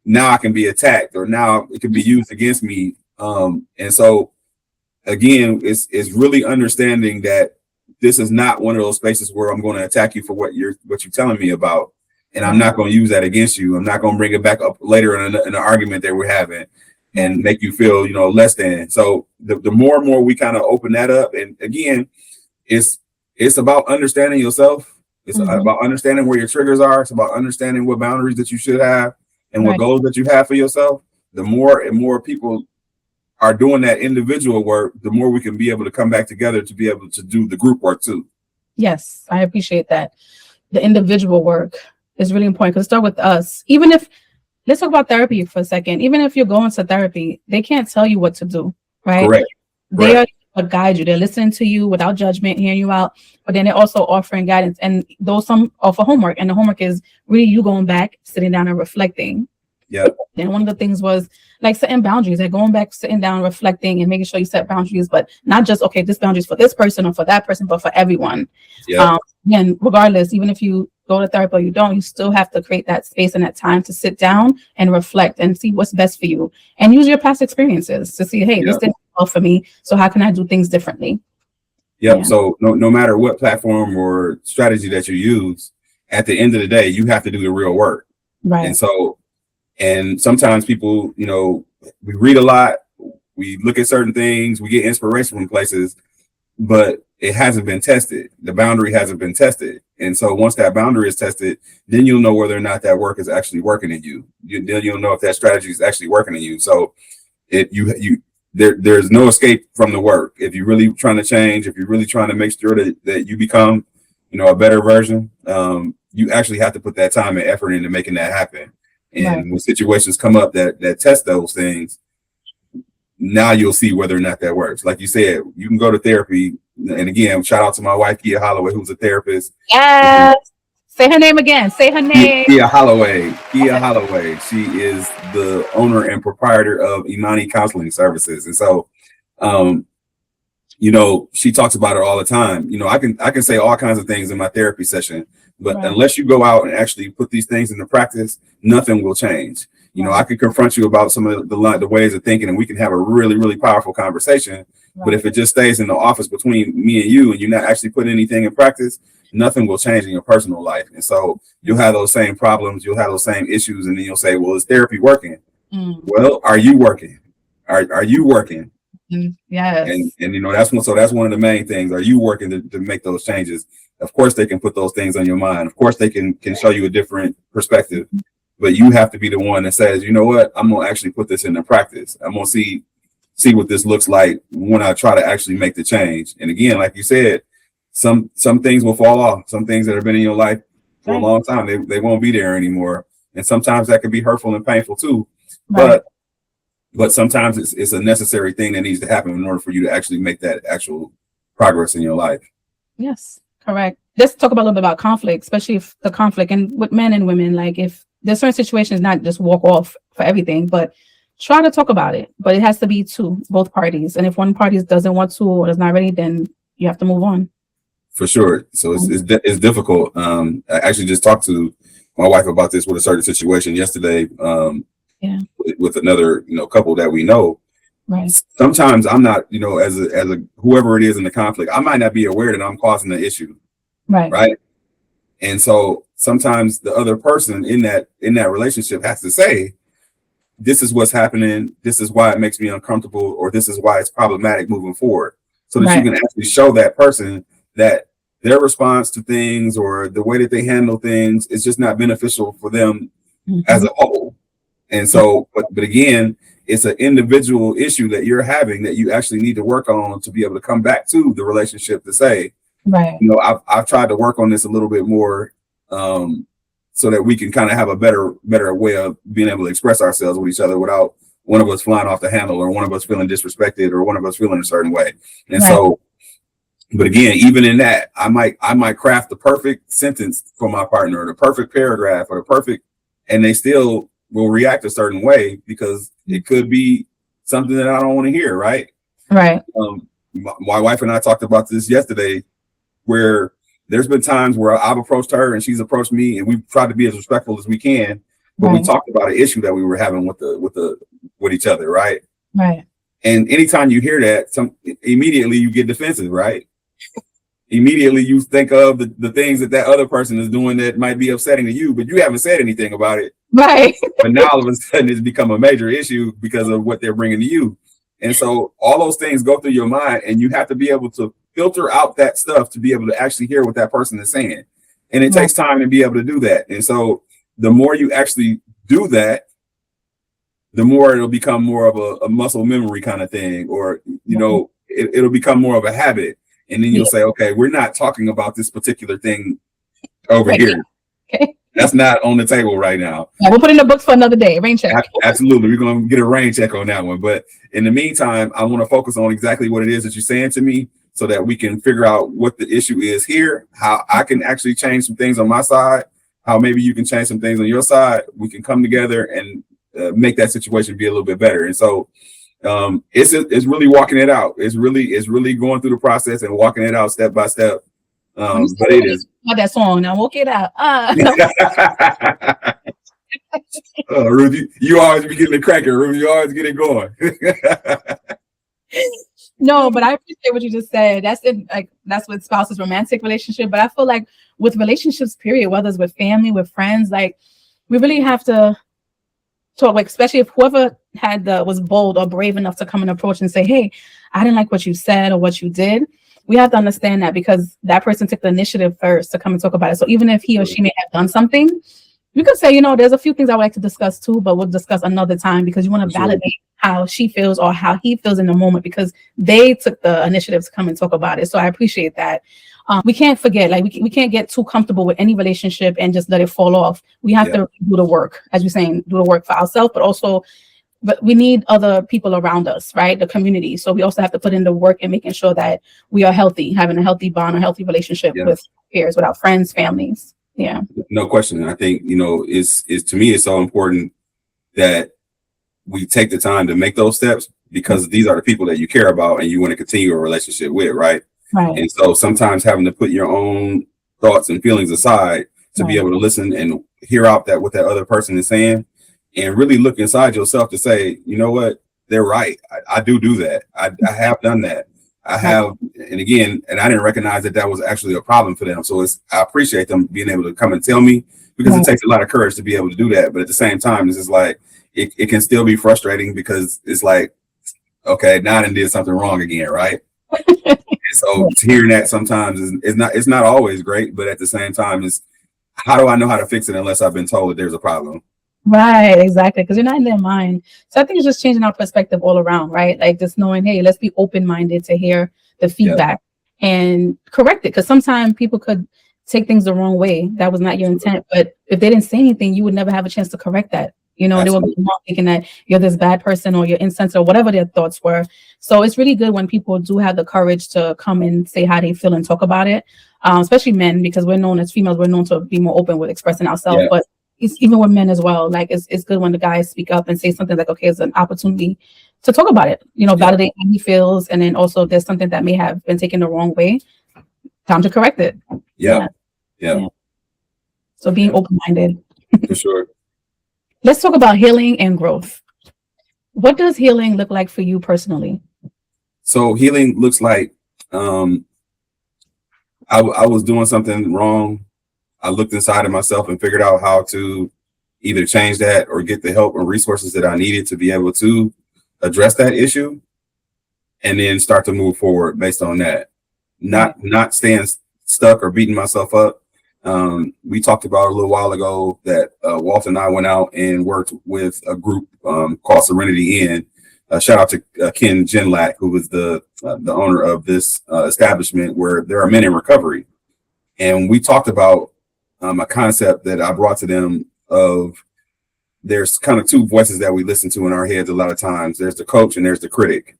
now I can be attacked, or now it can be used against me. And so again, it's really understanding that this is not one of those spaces where I'm going to attack you for what you're telling me about. And I'm not going to use that against you. I'm not going to bring it back up later in an argument that we're having and make you feel, you know, less than. So the more and more we kind of open that up, and again, it's about understanding yourself. It's about understanding where your triggers are. It's about understanding what boundaries that you should have and what goals that you have for yourself. The more and more people are doing that individual work, the more we can be able to come back together to be able to do the group work too. Yes, I appreciate that. The individual work is really important, because start with us. Even if, let's talk about therapy for a second. Even if you're going to therapy, they can't tell you what to do, right? Correct. They are to guide you. They're listening to you without judgment, hearing you out, but then they're also offering guidance. And those some offer homework, and the homework is really you going back, sitting down and reflecting. And one of the things was like setting boundaries, like going back, sitting down, reflecting, and making sure you set boundaries, but not just, okay, this boundary is for this person or for that person, but for everyone. And regardless, even if you go to therapy or you don't, you still have to create that space and that time to sit down and reflect and see what's best for you, and use your past experiences to see, hey, this didn't well for me. So how can I do things differently? Yep. Yeah. So no matter what platform or strategy that you use, at the end of the day, you have to do the real work. Right. And so, and sometimes people, you know, we read a lot, we look at certain things, we get inspiration from places, but it hasn't been tested. The boundary hasn't been tested. And so once that boundary is tested, then you'll know whether or not that work is actually working in you. Then you'll know if that strategy is actually working in you. So there's no escape from the work. If you're really trying to change, if you're really trying to make sure that you become, you know, a better version, you actually have to put that time and effort into making that happen. And Right. when situations come up that test those things, now you'll see whether or not that works. Like you said, you can go to therapy. And again, shout out to my wife, Kia Holloway, who's a therapist. Yes. Say her name again. Say her name. Kia Holloway. Kia Holloway. She is the owner and proprietor of Imani Counseling Services. And so, you know, she talks about it all the time. You know, I can say all kinds of things in my therapy session, but Right. unless you go out and actually put these things into practice, nothing will change. You know, I can confront you about some of the ways of thinking, and we can have a really, really powerful conversation. Right. But if it just stays in the office between me and you, and you're not actually putting anything in practice, nothing will change in your personal life. And so you'll have those same problems, you'll have those same issues, and then you'll say, well, is therapy working? Well, are you working? Are you working? Yes. And you know, that's one of the main things. Are you working to make those changes? Of course, they can put those things on your mind. Of course, they can show you a different perspective, but you have to be the one that says, you know what, I'm going to actually put this into practice. I'm going to see what this looks like when I try to actually make the change. And again, like you said, some things will fall off. Some things that have been in your life for a long time, they won't be there anymore. And sometimes that can be hurtful and painful too. Right. But sometimes it's a necessary thing that needs to happen in order for you to actually make that actual progress in your life. Yes, correct. Let's talk about a little bit about conflict, especially if the conflict and with men and women, like if there's certain situations, not just walk off for everything, but try to talk about it. But it has to be to both parties. And if one party doesn't want to or is not ready, then you have to move on. For sure. So it's difficult. I actually just talked to my wife about this with a certain situation yesterday. With another, you know, couple that we know. Right. Sometimes I'm not, you know, as a whoever it is in the conflict, I might not be aware that I'm causing the issue. Right. And so sometimes the other person in that relationship has to say, this is what's happening, this is why it makes me uncomfortable, or this is why it's problematic moving forward. So that you can actually show that person that their response to things or the way that they handle things is just not beneficial for them as a whole. And so, but again, it's an individual issue that you're having that you actually need to work on to be able to come back to the relationship to say, you know, I've tried to work on this a little bit more, so that we can kind of have a better way of being able to express ourselves with each other without one of us flying off the handle or one of us feeling disrespected or one of us feeling a certain way. And so, but again, even in that, I might craft the perfect sentence for my partner or the perfect paragraph or the perfect, and they still will react a certain way because it could be something that I don't want to hear. Right. My wife and I talked about this yesterday, where there's been times where I've approached her and she's approached me, and we've tried to be as respectful as we can, but we talked about an issue that we were having with each other. Right. And anytime you hear that, immediately you get defensive, right? Immediately you think of the things that other person is doing that might be upsetting to you, but you haven't said anything about it. Right. But now all of a sudden it's become a major issue because of what they're bringing to you. And so all those things go through your mind, and you have to be able to filter out that stuff to be able to actually hear what that person is saying. And it takes time to be able to do that. And so the more you actually do that, the more it'll become more of a muscle memory kind of thing, or, you know, it'll become more of a habit. And then you'll say, okay, we're not talking about this particular thing over here. Okay. That's not on the table right now. Yeah, we'll put in the books for another day. Rain check. Absolutely. We're going to get a rain check on that one. But in the meantime, I want to focus on exactly what it is that you're saying to me so that we can figure out what the issue is here, how I can actually change some things on my side, how maybe you can change some things on your side. We can come together and make that situation be a little bit better. And so it's really walking it out. It's really going through the process and walking it out step by step. But it is that song now. Walk it out. Ruth, you always be getting it cracking. Ruth, you always get it going. No, but I appreciate what you just said. That's with spouses, romantic relationship. But I feel like with relationships, period, whether it's with family, with friends, like we really have to talk, like especially if whoever was bold or brave enough to come and approach and say, hey, I didn't like what you said or what you did. We have to understand that because that person took the initiative first to come and talk about it. So even if he or she may have done something, you could say, there's a few things I would like to discuss too, but we'll discuss another time because you want to validate how she feels or how he feels in the moment because they took the initiative to come and talk about it. So I appreciate that. We can't forget, like we can't get too comfortable with any relationship and just let it fall off. We have to do the work, as you're saying, do the work for ourselves, but we need other people around us, right? The community. So we also have to put in the work and making sure that we are healthy, having a healthy bond, a healthy relationship with peers, with our friends, families. Yeah. No question. I think, is to me, it's so important that we take the time to make those steps because these are the people that you care about and you want to continue a relationship with, right? Right. And so sometimes having to put your own thoughts and feelings aside to be able to listen and hear out that what that other person is saying and really look inside yourself to say, you know what, they're right. I do that. I have done that. I have, and again, and I didn't recognize that was actually a problem for them. So I appreciate them being able to come and tell me because it takes a lot of courage to be able to do that. But at the same time, it's just like, it can still be frustrating because it's like, okay, now I done did something wrong again, right? And so hearing that sometimes it's not always great, but at the same time, is how do I know how to fix it unless I've been told that there's a problem? Right, exactly. Because you're not in their mind. So I think it's just changing our perspective all around, right? Like just knowing, hey, let's be open-minded to hear the feedback and correct it. Because sometimes people could take things the wrong way. That was not your intent. But if they didn't say anything, you would never have a chance to correct that. They will be thinking that you're this bad person or you're insensitive or whatever their thoughts were. So it's really good when people do have the courage to come and say how they feel and talk about it, especially men, because we're known as females, we're known to be more open with expressing ourselves. But it's even with men as well. Like it's good when the guys speak up and say something like, okay, it's an opportunity to talk about it, validate how he feels. And then also if there's something that may have been taken the wrong way, time to correct it. Yeah. So being open-minded. For sure. Let's talk about healing and growth. What does healing look like for you personally? So healing looks like I was doing something wrong. I looked inside of myself and figured out how to either change that or get the help and resources that I needed to be able to address that issue and then start to move forward based on that. Not staying stuck or beating myself up. We talked about a little while ago that Walt and I went out and worked with a group called Serenity Inn. Shout out to Ken Genlack, who was the owner of this establishment where there are men in recovery. And we talked about a concept that I brought to them of there's kind of two voices that we listen to in our heads a lot of times. There's the coach and there's the critic.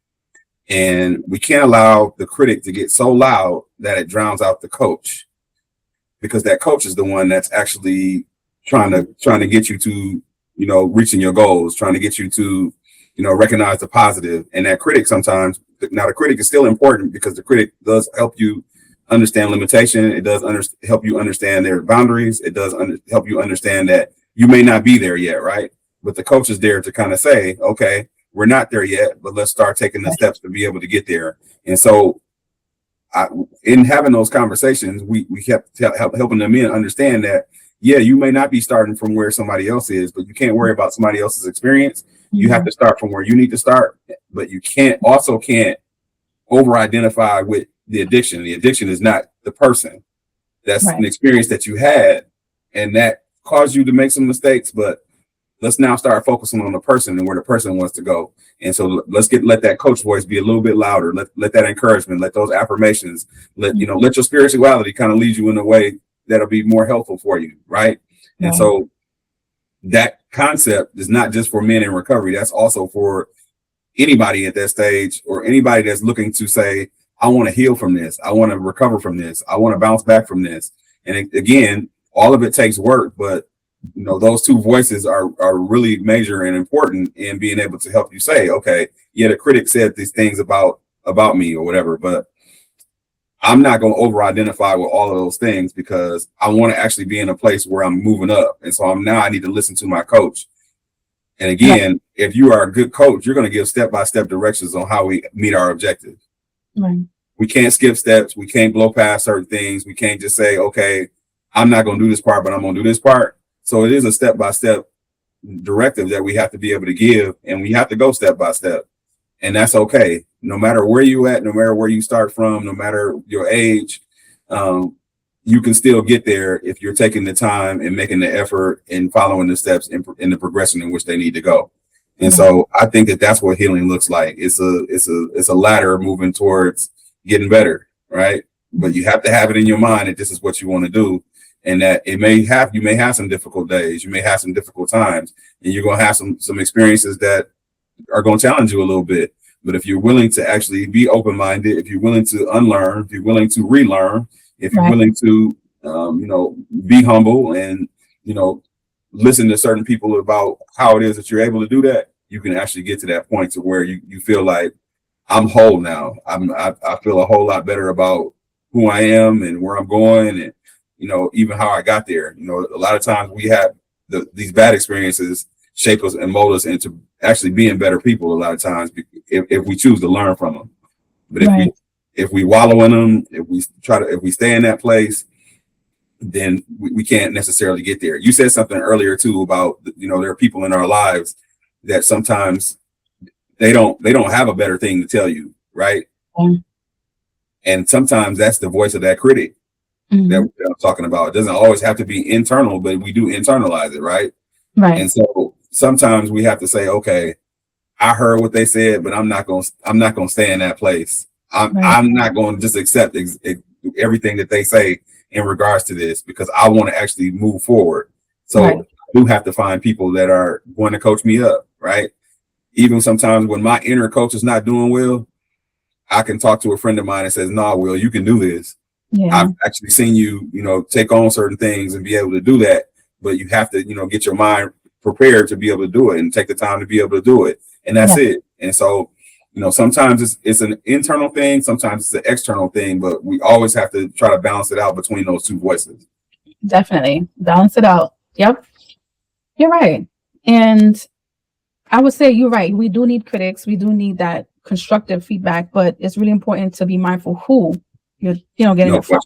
And we can't allow the critic to get so loud that it drowns out the coach, because that coach is the one that's actually trying to get you to, reaching your goals, trying to get you to, recognize the positive. And that critic sometimes, now the critic is still important because the critic does help you understand limitation. It does help you understand their boundaries. It does help you understand that you may not be there yet, right? But the coach is there to kind of say, okay, we're not there yet, but let's start taking the steps to be able to get there. And so in having those conversations, we kept helping them understand that, you may not be starting from where somebody else is, but you can't worry about somebody else's experience. You have to start from where you need to start, but you can't over-identify with the addiction. The addiction is not the person. That's an experience that you had, and that caused you to make some mistakes, but let's now start focusing on the person and where the person wants to go. And so let that coach voice be a little bit louder. Let that encouragement, let those affirmations, let your spirituality kind of lead you in a way that'll be more helpful for you. Right. And so that concept is not just for men in recovery. That's also for anybody at that stage or anybody that's looking to say, I want to heal from this. I want to recover from this. I want to bounce back from this. And again, all of it takes work, but those two voices are really major and important in being able to help you say, okay, the critic said these things about me or whatever, but I'm not going to over-identify with all of those things because I want to actually be in a place where I'm moving up. And so I need to listen to my coach And again, if you are a good coach, you're going to give step-by-step directions on how we meet our objectives. Right. We can't skip steps. We can't blow past certain things. We can't just say, okay, I'm not going to do this part, but I'm going to do this part. So it is a step-by-step directive that we have to be able to give, and we have to go step-by-step. And that's okay. No matter where you at, no matter where you start from, no matter your age, you can still get there if you're taking the time and making the effort and following the steps in the progression in which they need to go. And so I think that that's what healing looks like. It's a ladder moving towards getting better, right? But you have to have it in your mind that this is what you want to do, and that you may have some difficult days, you may have some difficult times, and you're going to have some experiences that are going to challenge you a little bit. But if you're willing to actually be open-minded, if you're willing to unlearn, if you're willing to relearn, if you're willing to, be humble and, listen to certain people about how it is that you're able to do that, you can actually get to that point to where you feel like I'm whole now. I feel a whole lot better about who I am and where I'm going, and, even how I got there. A lot of times we have these bad experiences shape us and mold us into actually being better people a lot of times if we choose to learn from them. But if we wallow in them, if we stay in that place, then we can't necessarily get there. You said something earlier too about, there are people in our lives that sometimes they don't have a better thing to tell you, right? And sometimes that's the voice of that critic that I'm talking about. It doesn't always have to be internal, but we do internalize it, right? Right. And so sometimes we have to say, okay, I heard what they said, but I'm not going to stay in that place. I'm not going to just accept everything that they say in regards to this, because I want to actually move forward. So I do have to find people that are going to coach me up, right? Even sometimes when my inner coach is not doing well, I can talk to a friend of mine and says, "No, Will, you can do this. Yeah. I've actually seen you, take on certain things and be able to do that, but you have to, get your mind prepared to be able to do it and take the time to be able to do it." And that's it. And so, sometimes it's an internal thing, sometimes it's an external thing, but we always have to try to balance it out between those two voices. Definitely balance it out. Yep. You're right. And I would say you're right. We do need critics. We do need that constructive feedback, but it's really important to be mindful who you're, getting it from.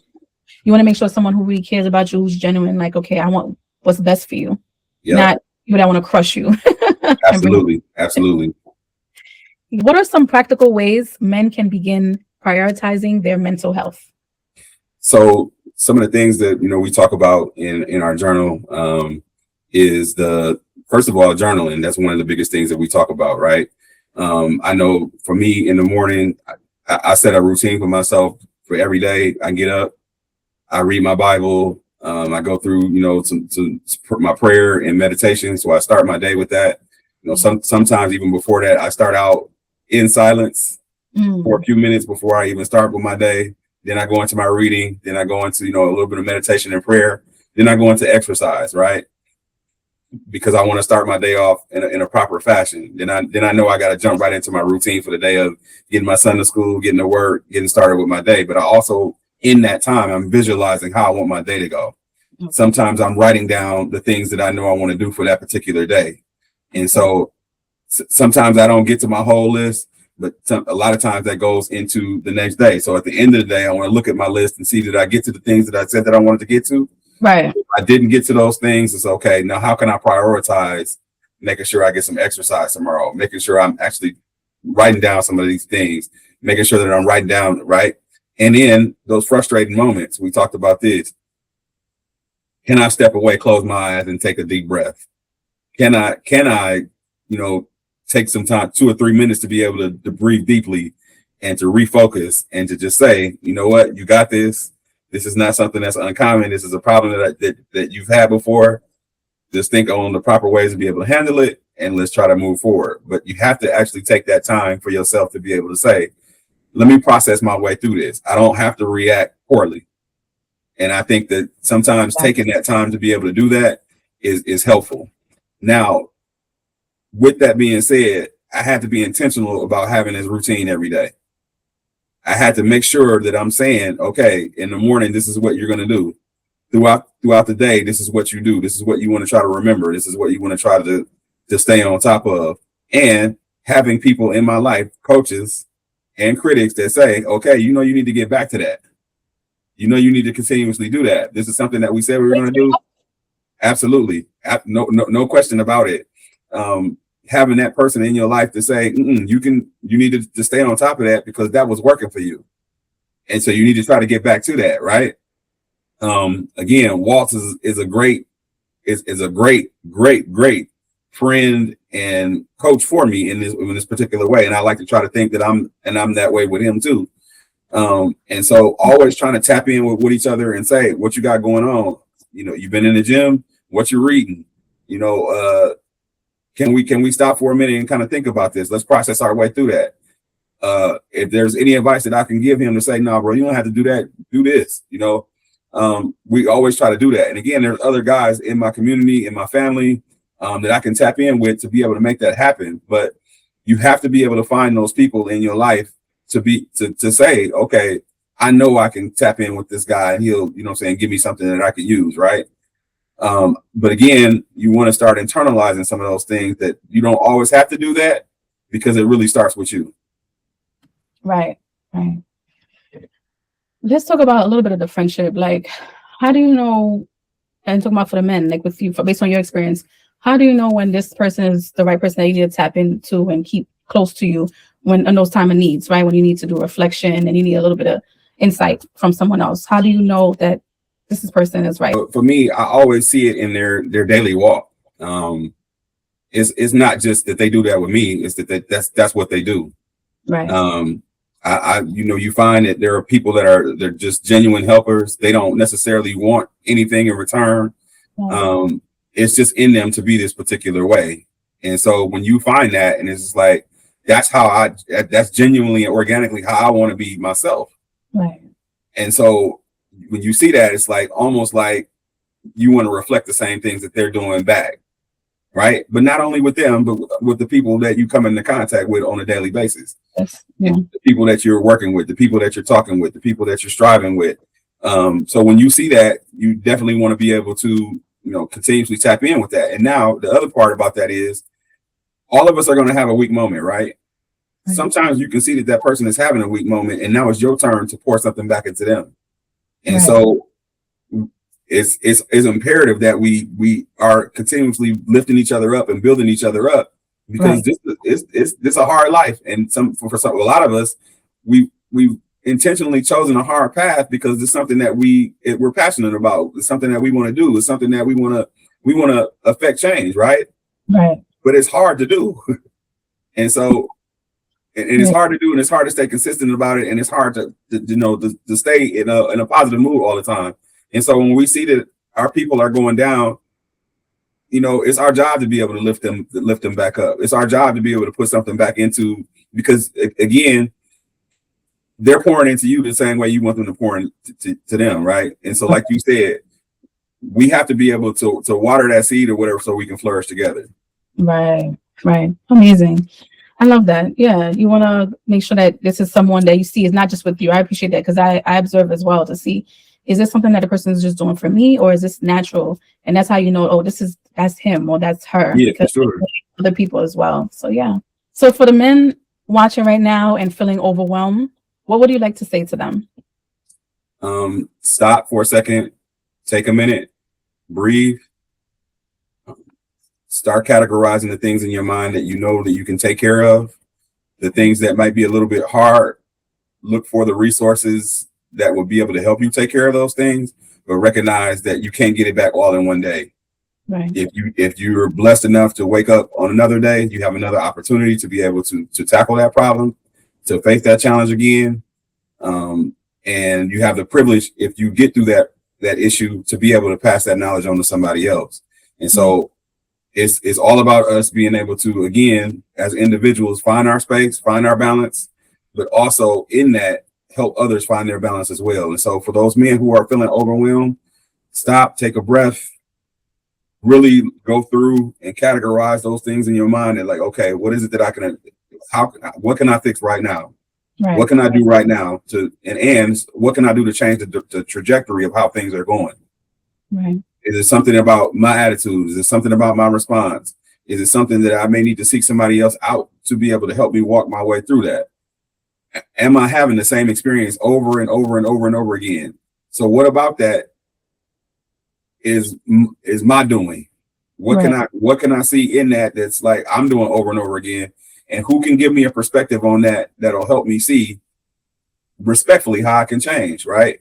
You want to make sure someone who really cares about you, who's genuine, like, okay, I want what's best for you, not you that want to crush you. Absolutely. Absolutely. What are some practical ways men can begin prioritizing their mental health? So some of the things that, we talk about in our journal is first of all, journaling. That's one of the biggest things that we talk about, right? I know for me in the morning, I set a routine for myself for every day. I get up, I read my Bible. I go through, to my prayer and meditation. So I start my day with that. Sometimes even before that, I start out in silence for a few minutes before I even start with my day. Then I go into my reading. Then I go into, a little bit of meditation and prayer. Then I go into exercise, right? Because I want to start my day off in a proper fashion. Then I know I got to jump right into my routine for the day of getting my son to school, getting to work, getting started with my day. But I also, in that time, I'm visualizing how I want my day to go. Sometimes I'm writing down the things that I know I want to do for that particular day. And so sometimes I don't get to my whole list, but a lot of times that goes into the next day. So at the end of the day, I want to look at my list and see, did I get to the things that I said that I wanted to get to? Right. If I didn't get to those things, it's okay. Now, how can I prioritize making sure I get some exercise tomorrow, making sure I'm actually writing down some of these things, making sure that I'm writing down, right? And in those frustrating moments, we talked about this. Can I step away, close my eyes, and take a deep breath? Can I, take some time, 2 or 3 minutes to be able to breathe deeply and to refocus and to just say, you know what, you got this. This is not something that's uncommon. This is a problem that you've had before. Just think on the proper ways to be able to handle it, and let's try to move forward. But you have to actually take that time for yourself to be able to say, let me process my way through this. I don't have to react poorly. And I think that sometimes taking that time to be able to do that is helpful. Now, with that being said, I had to be intentional about having this routine every day. I had to make sure that I'm saying, okay, in the morning, this is what you're going to do. Throughout the day, this is what you do. This is what you want to try to remember. This is what you want to try to to stay on top of, and having people in my life, coaches and critics, that say, okay, you need to get back to that. You need to continuously do that. This is something that we said we were going to do. Absolutely. No question about it. Having that person in your life to say, you need to stay on top of that because that was working for you. And so you need to try to get back to that. Right. Again, Walt is a great friend and coach for me in this particular way. And I like to try to think that I'm that way with him too. And so always trying to tap in with each other and say, what you got going on? You've been in the gym, what you're reading, can we stop for a minute and kind of think about this? Let's process our way through that. If there's any advice that I can give him to say, no, bro, you don't have to do that. Do this, we always try to do that. And again, there's other guys in my community, in my family, that I can tap in with to be able to make that happen. But you have to be able to find those people in your life to say, okay, I know I can tap in with this guy and he'll, give me something that I can use. Right. But again, you want to start internalizing some of those things that you don't always have to do that because it really starts with you. Right. Let's talk about a little bit of the friendship. Like, how do you know, and talking about for the men, like with you, based on your experience, how do you know when this person is the right person that you need to tap into and keep close to you when in those time of needs, right? When you need to do reflection and you need a little bit of insight from someone else. How do you know that this person is right? For me, I always see it in their daily walk. It's not just that they do that with me, it's that that's what they do. Right. You find that there are people they're just genuine helpers. They don't necessarily want anything in return. Right. It's just in them to be this particular way. And so when you find that, and it's just like, that's genuinely and organically how I want to be myself. Right. And so when you see that, it's like almost like you want to reflect the same things that they're doing back. Right. But not only with them, but with the people that you come into contact with on a daily basis. Yes. Yeah. The people that you're working with, the people that you're talking with, the people that you're striving with. So when you see that, you definitely want to be able to, continuously tap in with that. And now the other part about that is all of us are going to have a weak moment, right? Sometimes you can see that person is having a weak moment, and now it's your turn to pour something back into them. And so it's imperative that we are continuously lifting each other up and building each other up, because this is a hard life. And for a lot of us, we've intentionally chosen a hard path because it's something that we're passionate about. It's something that we want to do. It's something that we want to affect change. Right. But it's hard to do. And so, and it's hard to do, and it's hard to stay consistent about it. And it's hard to stay in a positive mood all the time. And so when we see that our people are going down, it's our job to be able to lift them back up. It's our job to be able to put something back into, because again, they're pouring into you the same way you want them to pour into them. Right. And so, like you said, we have to be able to water that seed or whatever, so we can flourish together. Right. Amazing. I love that. Yeah. You want to make sure that this is someone that you see is not just with you. I appreciate that, because I observe as well to see, is this something that the person is just doing for me, or is this natural? And that's how you know, that's him or that's her. Yeah, because for sure. Other people as well. So yeah. So for the men watching right now and feeling overwhelmed, what would you like to say to them? Stop for a second, take a minute, breathe. Start categorizing the things in your mind that you know that you can take care of. The things that might be a little bit hard, look for the resources that will be able to help you take care of those things, but recognize that you can't get it back all in one day. Right. If you're blessed enough to wake up on another day, you have another opportunity to be able to tackle that problem, to face that challenge again. And you have the privilege, if you get through that issue, to be able to pass that knowledge on to somebody else. And so it's all about us being able to, again, as individuals, find our space, find our balance, but also in that, help others find their balance as well. And so for those men who are feeling overwhelmed, stop, take a breath, really go through and categorize those things in your mind and like, okay, what is it that what can I fix right now? Right. What can I do right now and what can I do to change the trajectory of how things are going? Right. Is it something about my attitude? Is it something about my response? Is it something that I may need to seek somebody else out to be able to help me walk my way through that? Am I having the same experience over and over and over and over again? So what about that is my doing? What can I see in that that's like I'm doing over and over again? And who can give me a perspective on that that'll help me see respectfully how I can change, right?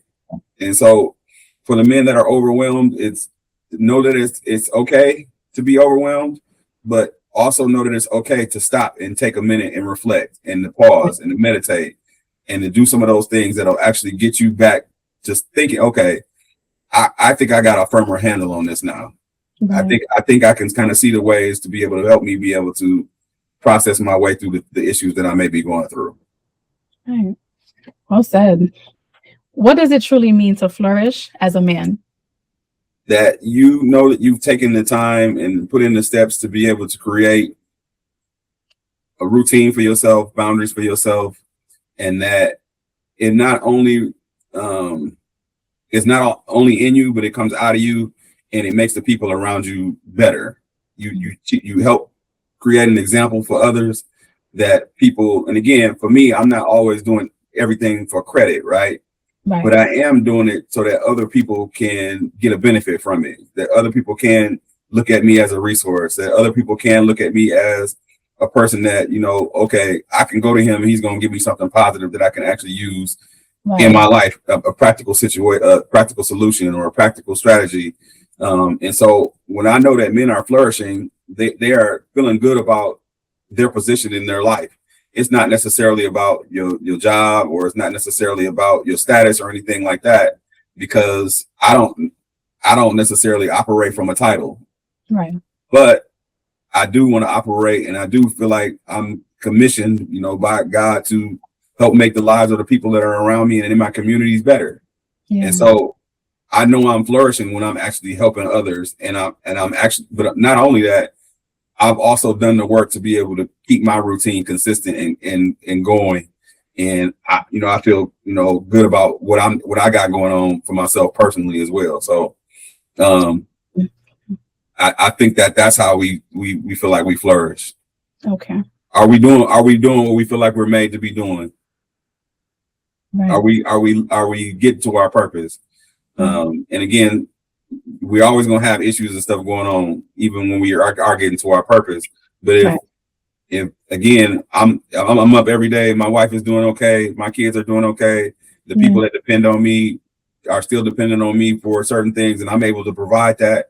And so for the men that are overwhelmed, it's know that it's okay to be overwhelmed, but also know that it's okay to stop and take a minute and reflect and to pause and to meditate and to do some of those things that'll actually get you back just thinking, okay, I think I got a firmer handle on this now. Right. I think I can kind of see the ways to be able to help me be able to process my way through the issues that I may be going through. Right. Well said. What does it truly mean to flourish as a man? That you know that you've taken the time and put in the steps to be able to create a routine for yourself, boundaries for yourself, and that it not only it's not only in you, but it comes out of you, and it makes the people around you better. You help create an example for others that people, and again, for me, I'm not always doing everything for credit, right? But I am doing it so that other people can get a benefit from it, that other people can look at me as a resource, that other people can look at me as a person that, you know, okay, I can go to him and he's going to give me something positive that I can actually use in my life, a practical situation, a practical solution or a practical strategy. And so when I know that men are flourishing, they are feeling good about their position in their life. It's not necessarily about your job, or it's not necessarily about your status or anything like that, because I don't necessarily operate from a title. Right. But I do want to operate, and I do feel like I'm commissioned, you know, by God to help make the lives of the people that are around me and in my communities better. Yeah. And so I know I'm flourishing when I'm actually helping others, and I'm actually, but not only that, I've also done the work to be able to keep my routine consistent and going. And I feel, good about what I got going on for myself personally as well. So, I think that's how we feel like we flourish. Okay. Are we doing what we feel like we're made to be doing? Right. Are we getting to our purpose? And again, we're always gonna have issues and stuff going on, even when we are getting to our purpose. But if again, I'm up every day, my wife is doing okay, my kids are doing okay, the people that depend on me are still dependent on me for certain things, and I'm able to provide that.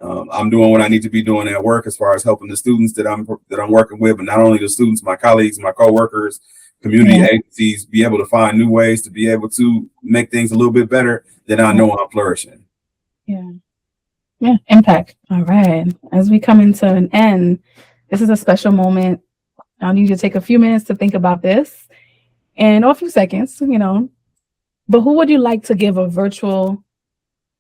I'm doing what I need to be doing at work as far as helping the students that I'm working with, but not only the students, my colleagues, my coworkers, community agencies, be able to find new ways to be able to make things a little bit better. Then I know I'm flourishing. Yeah, impact. All right. As we come into an end, this is a special moment. I'll need you to take a few minutes to think about this, or a few seconds, But who would you like to give a virtual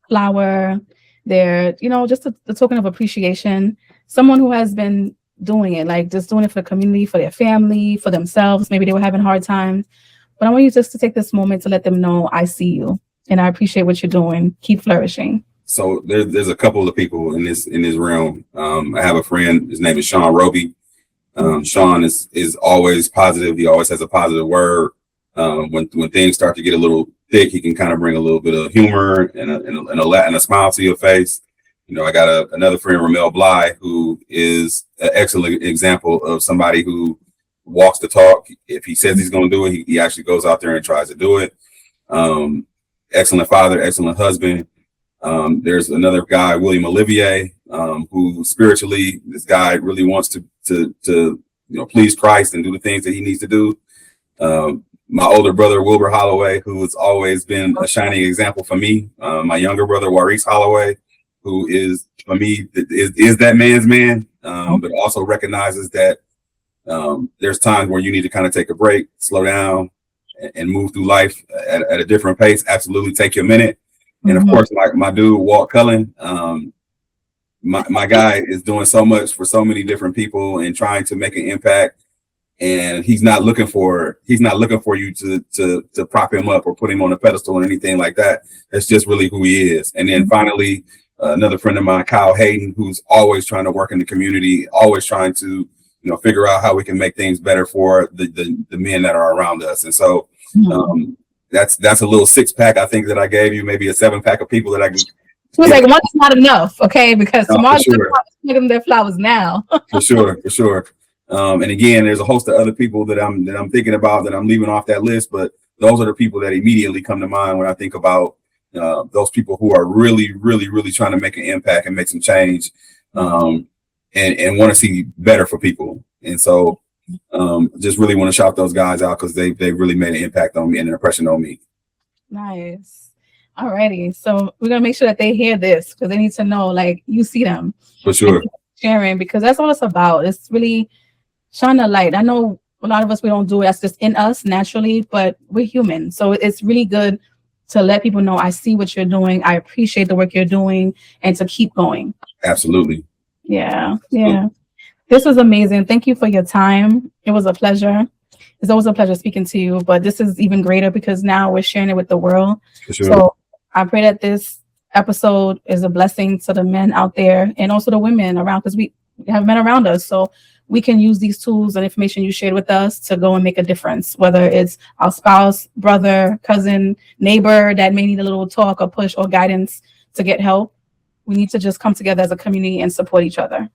flower? Just a token of appreciation. Someone who has been doing it, like just doing it for the community, for their family, for themselves. Maybe they were having hard times. But I want you just to take this moment to let them know I see you and I appreciate what you're doing. Keep flourishing. So there's a couple of people in this realm. I have a friend. His name is Sean Roby. Sean is always positive. He always has a positive word. When things start to get a little thick, he can kind of bring a little bit of humor and a smile to your face. I got another friend, Ramel Bly, who is an excellent example of somebody who walks the talk. If he says he's going to do it, he actually goes out there and tries to do it. Excellent father, excellent husband. There's another guy, Wyllyam Holloway, who spiritually, this guy really wants to please Christ and do the things that he needs to do. My older brother, Wyllyam Holloway, who has always been a shining example for me. My younger brother, Ruth Holloway, who is, for me, is that man's man, but also recognizes that there's times where you need to kind of take a break, slow down, and move through life at a different pace. Absolutely take your minute. And of course, my dude, Walt Cullen, my guy is doing so much for so many different people and trying to make an impact. And he's not looking for you to prop him up or put him on a pedestal or anything like that. That's just really who he is. And then finally, another friend of mine, Kyle Hayden, who's always trying to work in the community, always trying to, figure out how we can make things better for the men that are around us. And so that's a little 6-pack, I think, that I gave you, maybe a 7-pack of people that I can. She was like, one is not enough, okay? Because tomorrow's sure. give them their flowers now. For sure. And again, there's a host of other people that I'm thinking about that I'm leaving off that list, but those are the people that immediately come to mind when I think about those people who are really, really, really trying to make an impact and make some change, and want to see better for people. And so just really want to shout those guys out because they really made an impact on me and an impression on me. Nice. Alrighty. So we're gonna make sure that they hear this because they need to know, like, you see them. For sure. Sharing, because that's all it's about. It's really shine a light. I know a lot of us, we don't do it. That's just in us naturally, but we're human. So it's really good to let people know, I see what you're doing. I appreciate the work you're doing, and to keep going. Absolutely. Yeah. This was amazing. Thank you for your time. It was a pleasure. It's always a pleasure speaking to you, but this is even greater because now we're sharing it with the world. For sure. So I pray that this episode is a blessing to the men out there and also the women around, because we have men around us. So we can use these tools and information you shared with us to go and make a difference, whether it's our spouse, brother, cousin, neighbor that may need a little talk or push or guidance to get help. We need to just come together as a community and support each other.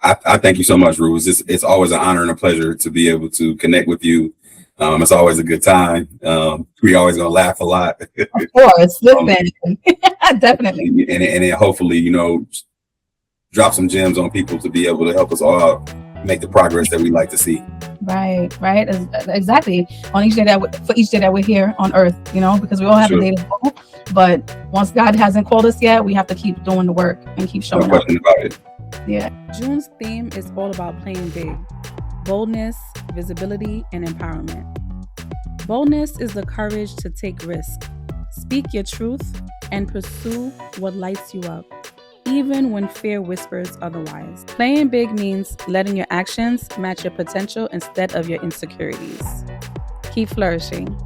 I thank you so much, Ruth. It's always an honor and a pleasure to be able to connect with you. It's always a good time. We always gonna laugh a lot. Of course, listen, definitely. And hopefully, drop some gems on people to be able to help us all make the progress that we like to see. Right, exactly. On each day for each day that we're here on Earth, because we all have a day to go. But once God hasn't called us yet, we have to keep doing the work and keep showing up. No question about it. Yeah. June's theme is all about playing big. Boldness, visibility, and empowerment. Boldness is the courage to take risks, speak your truth, and pursue what lights you up, even when fear whispers otherwise. Playing big means letting your actions match your potential instead of your insecurities. Keep flourishing.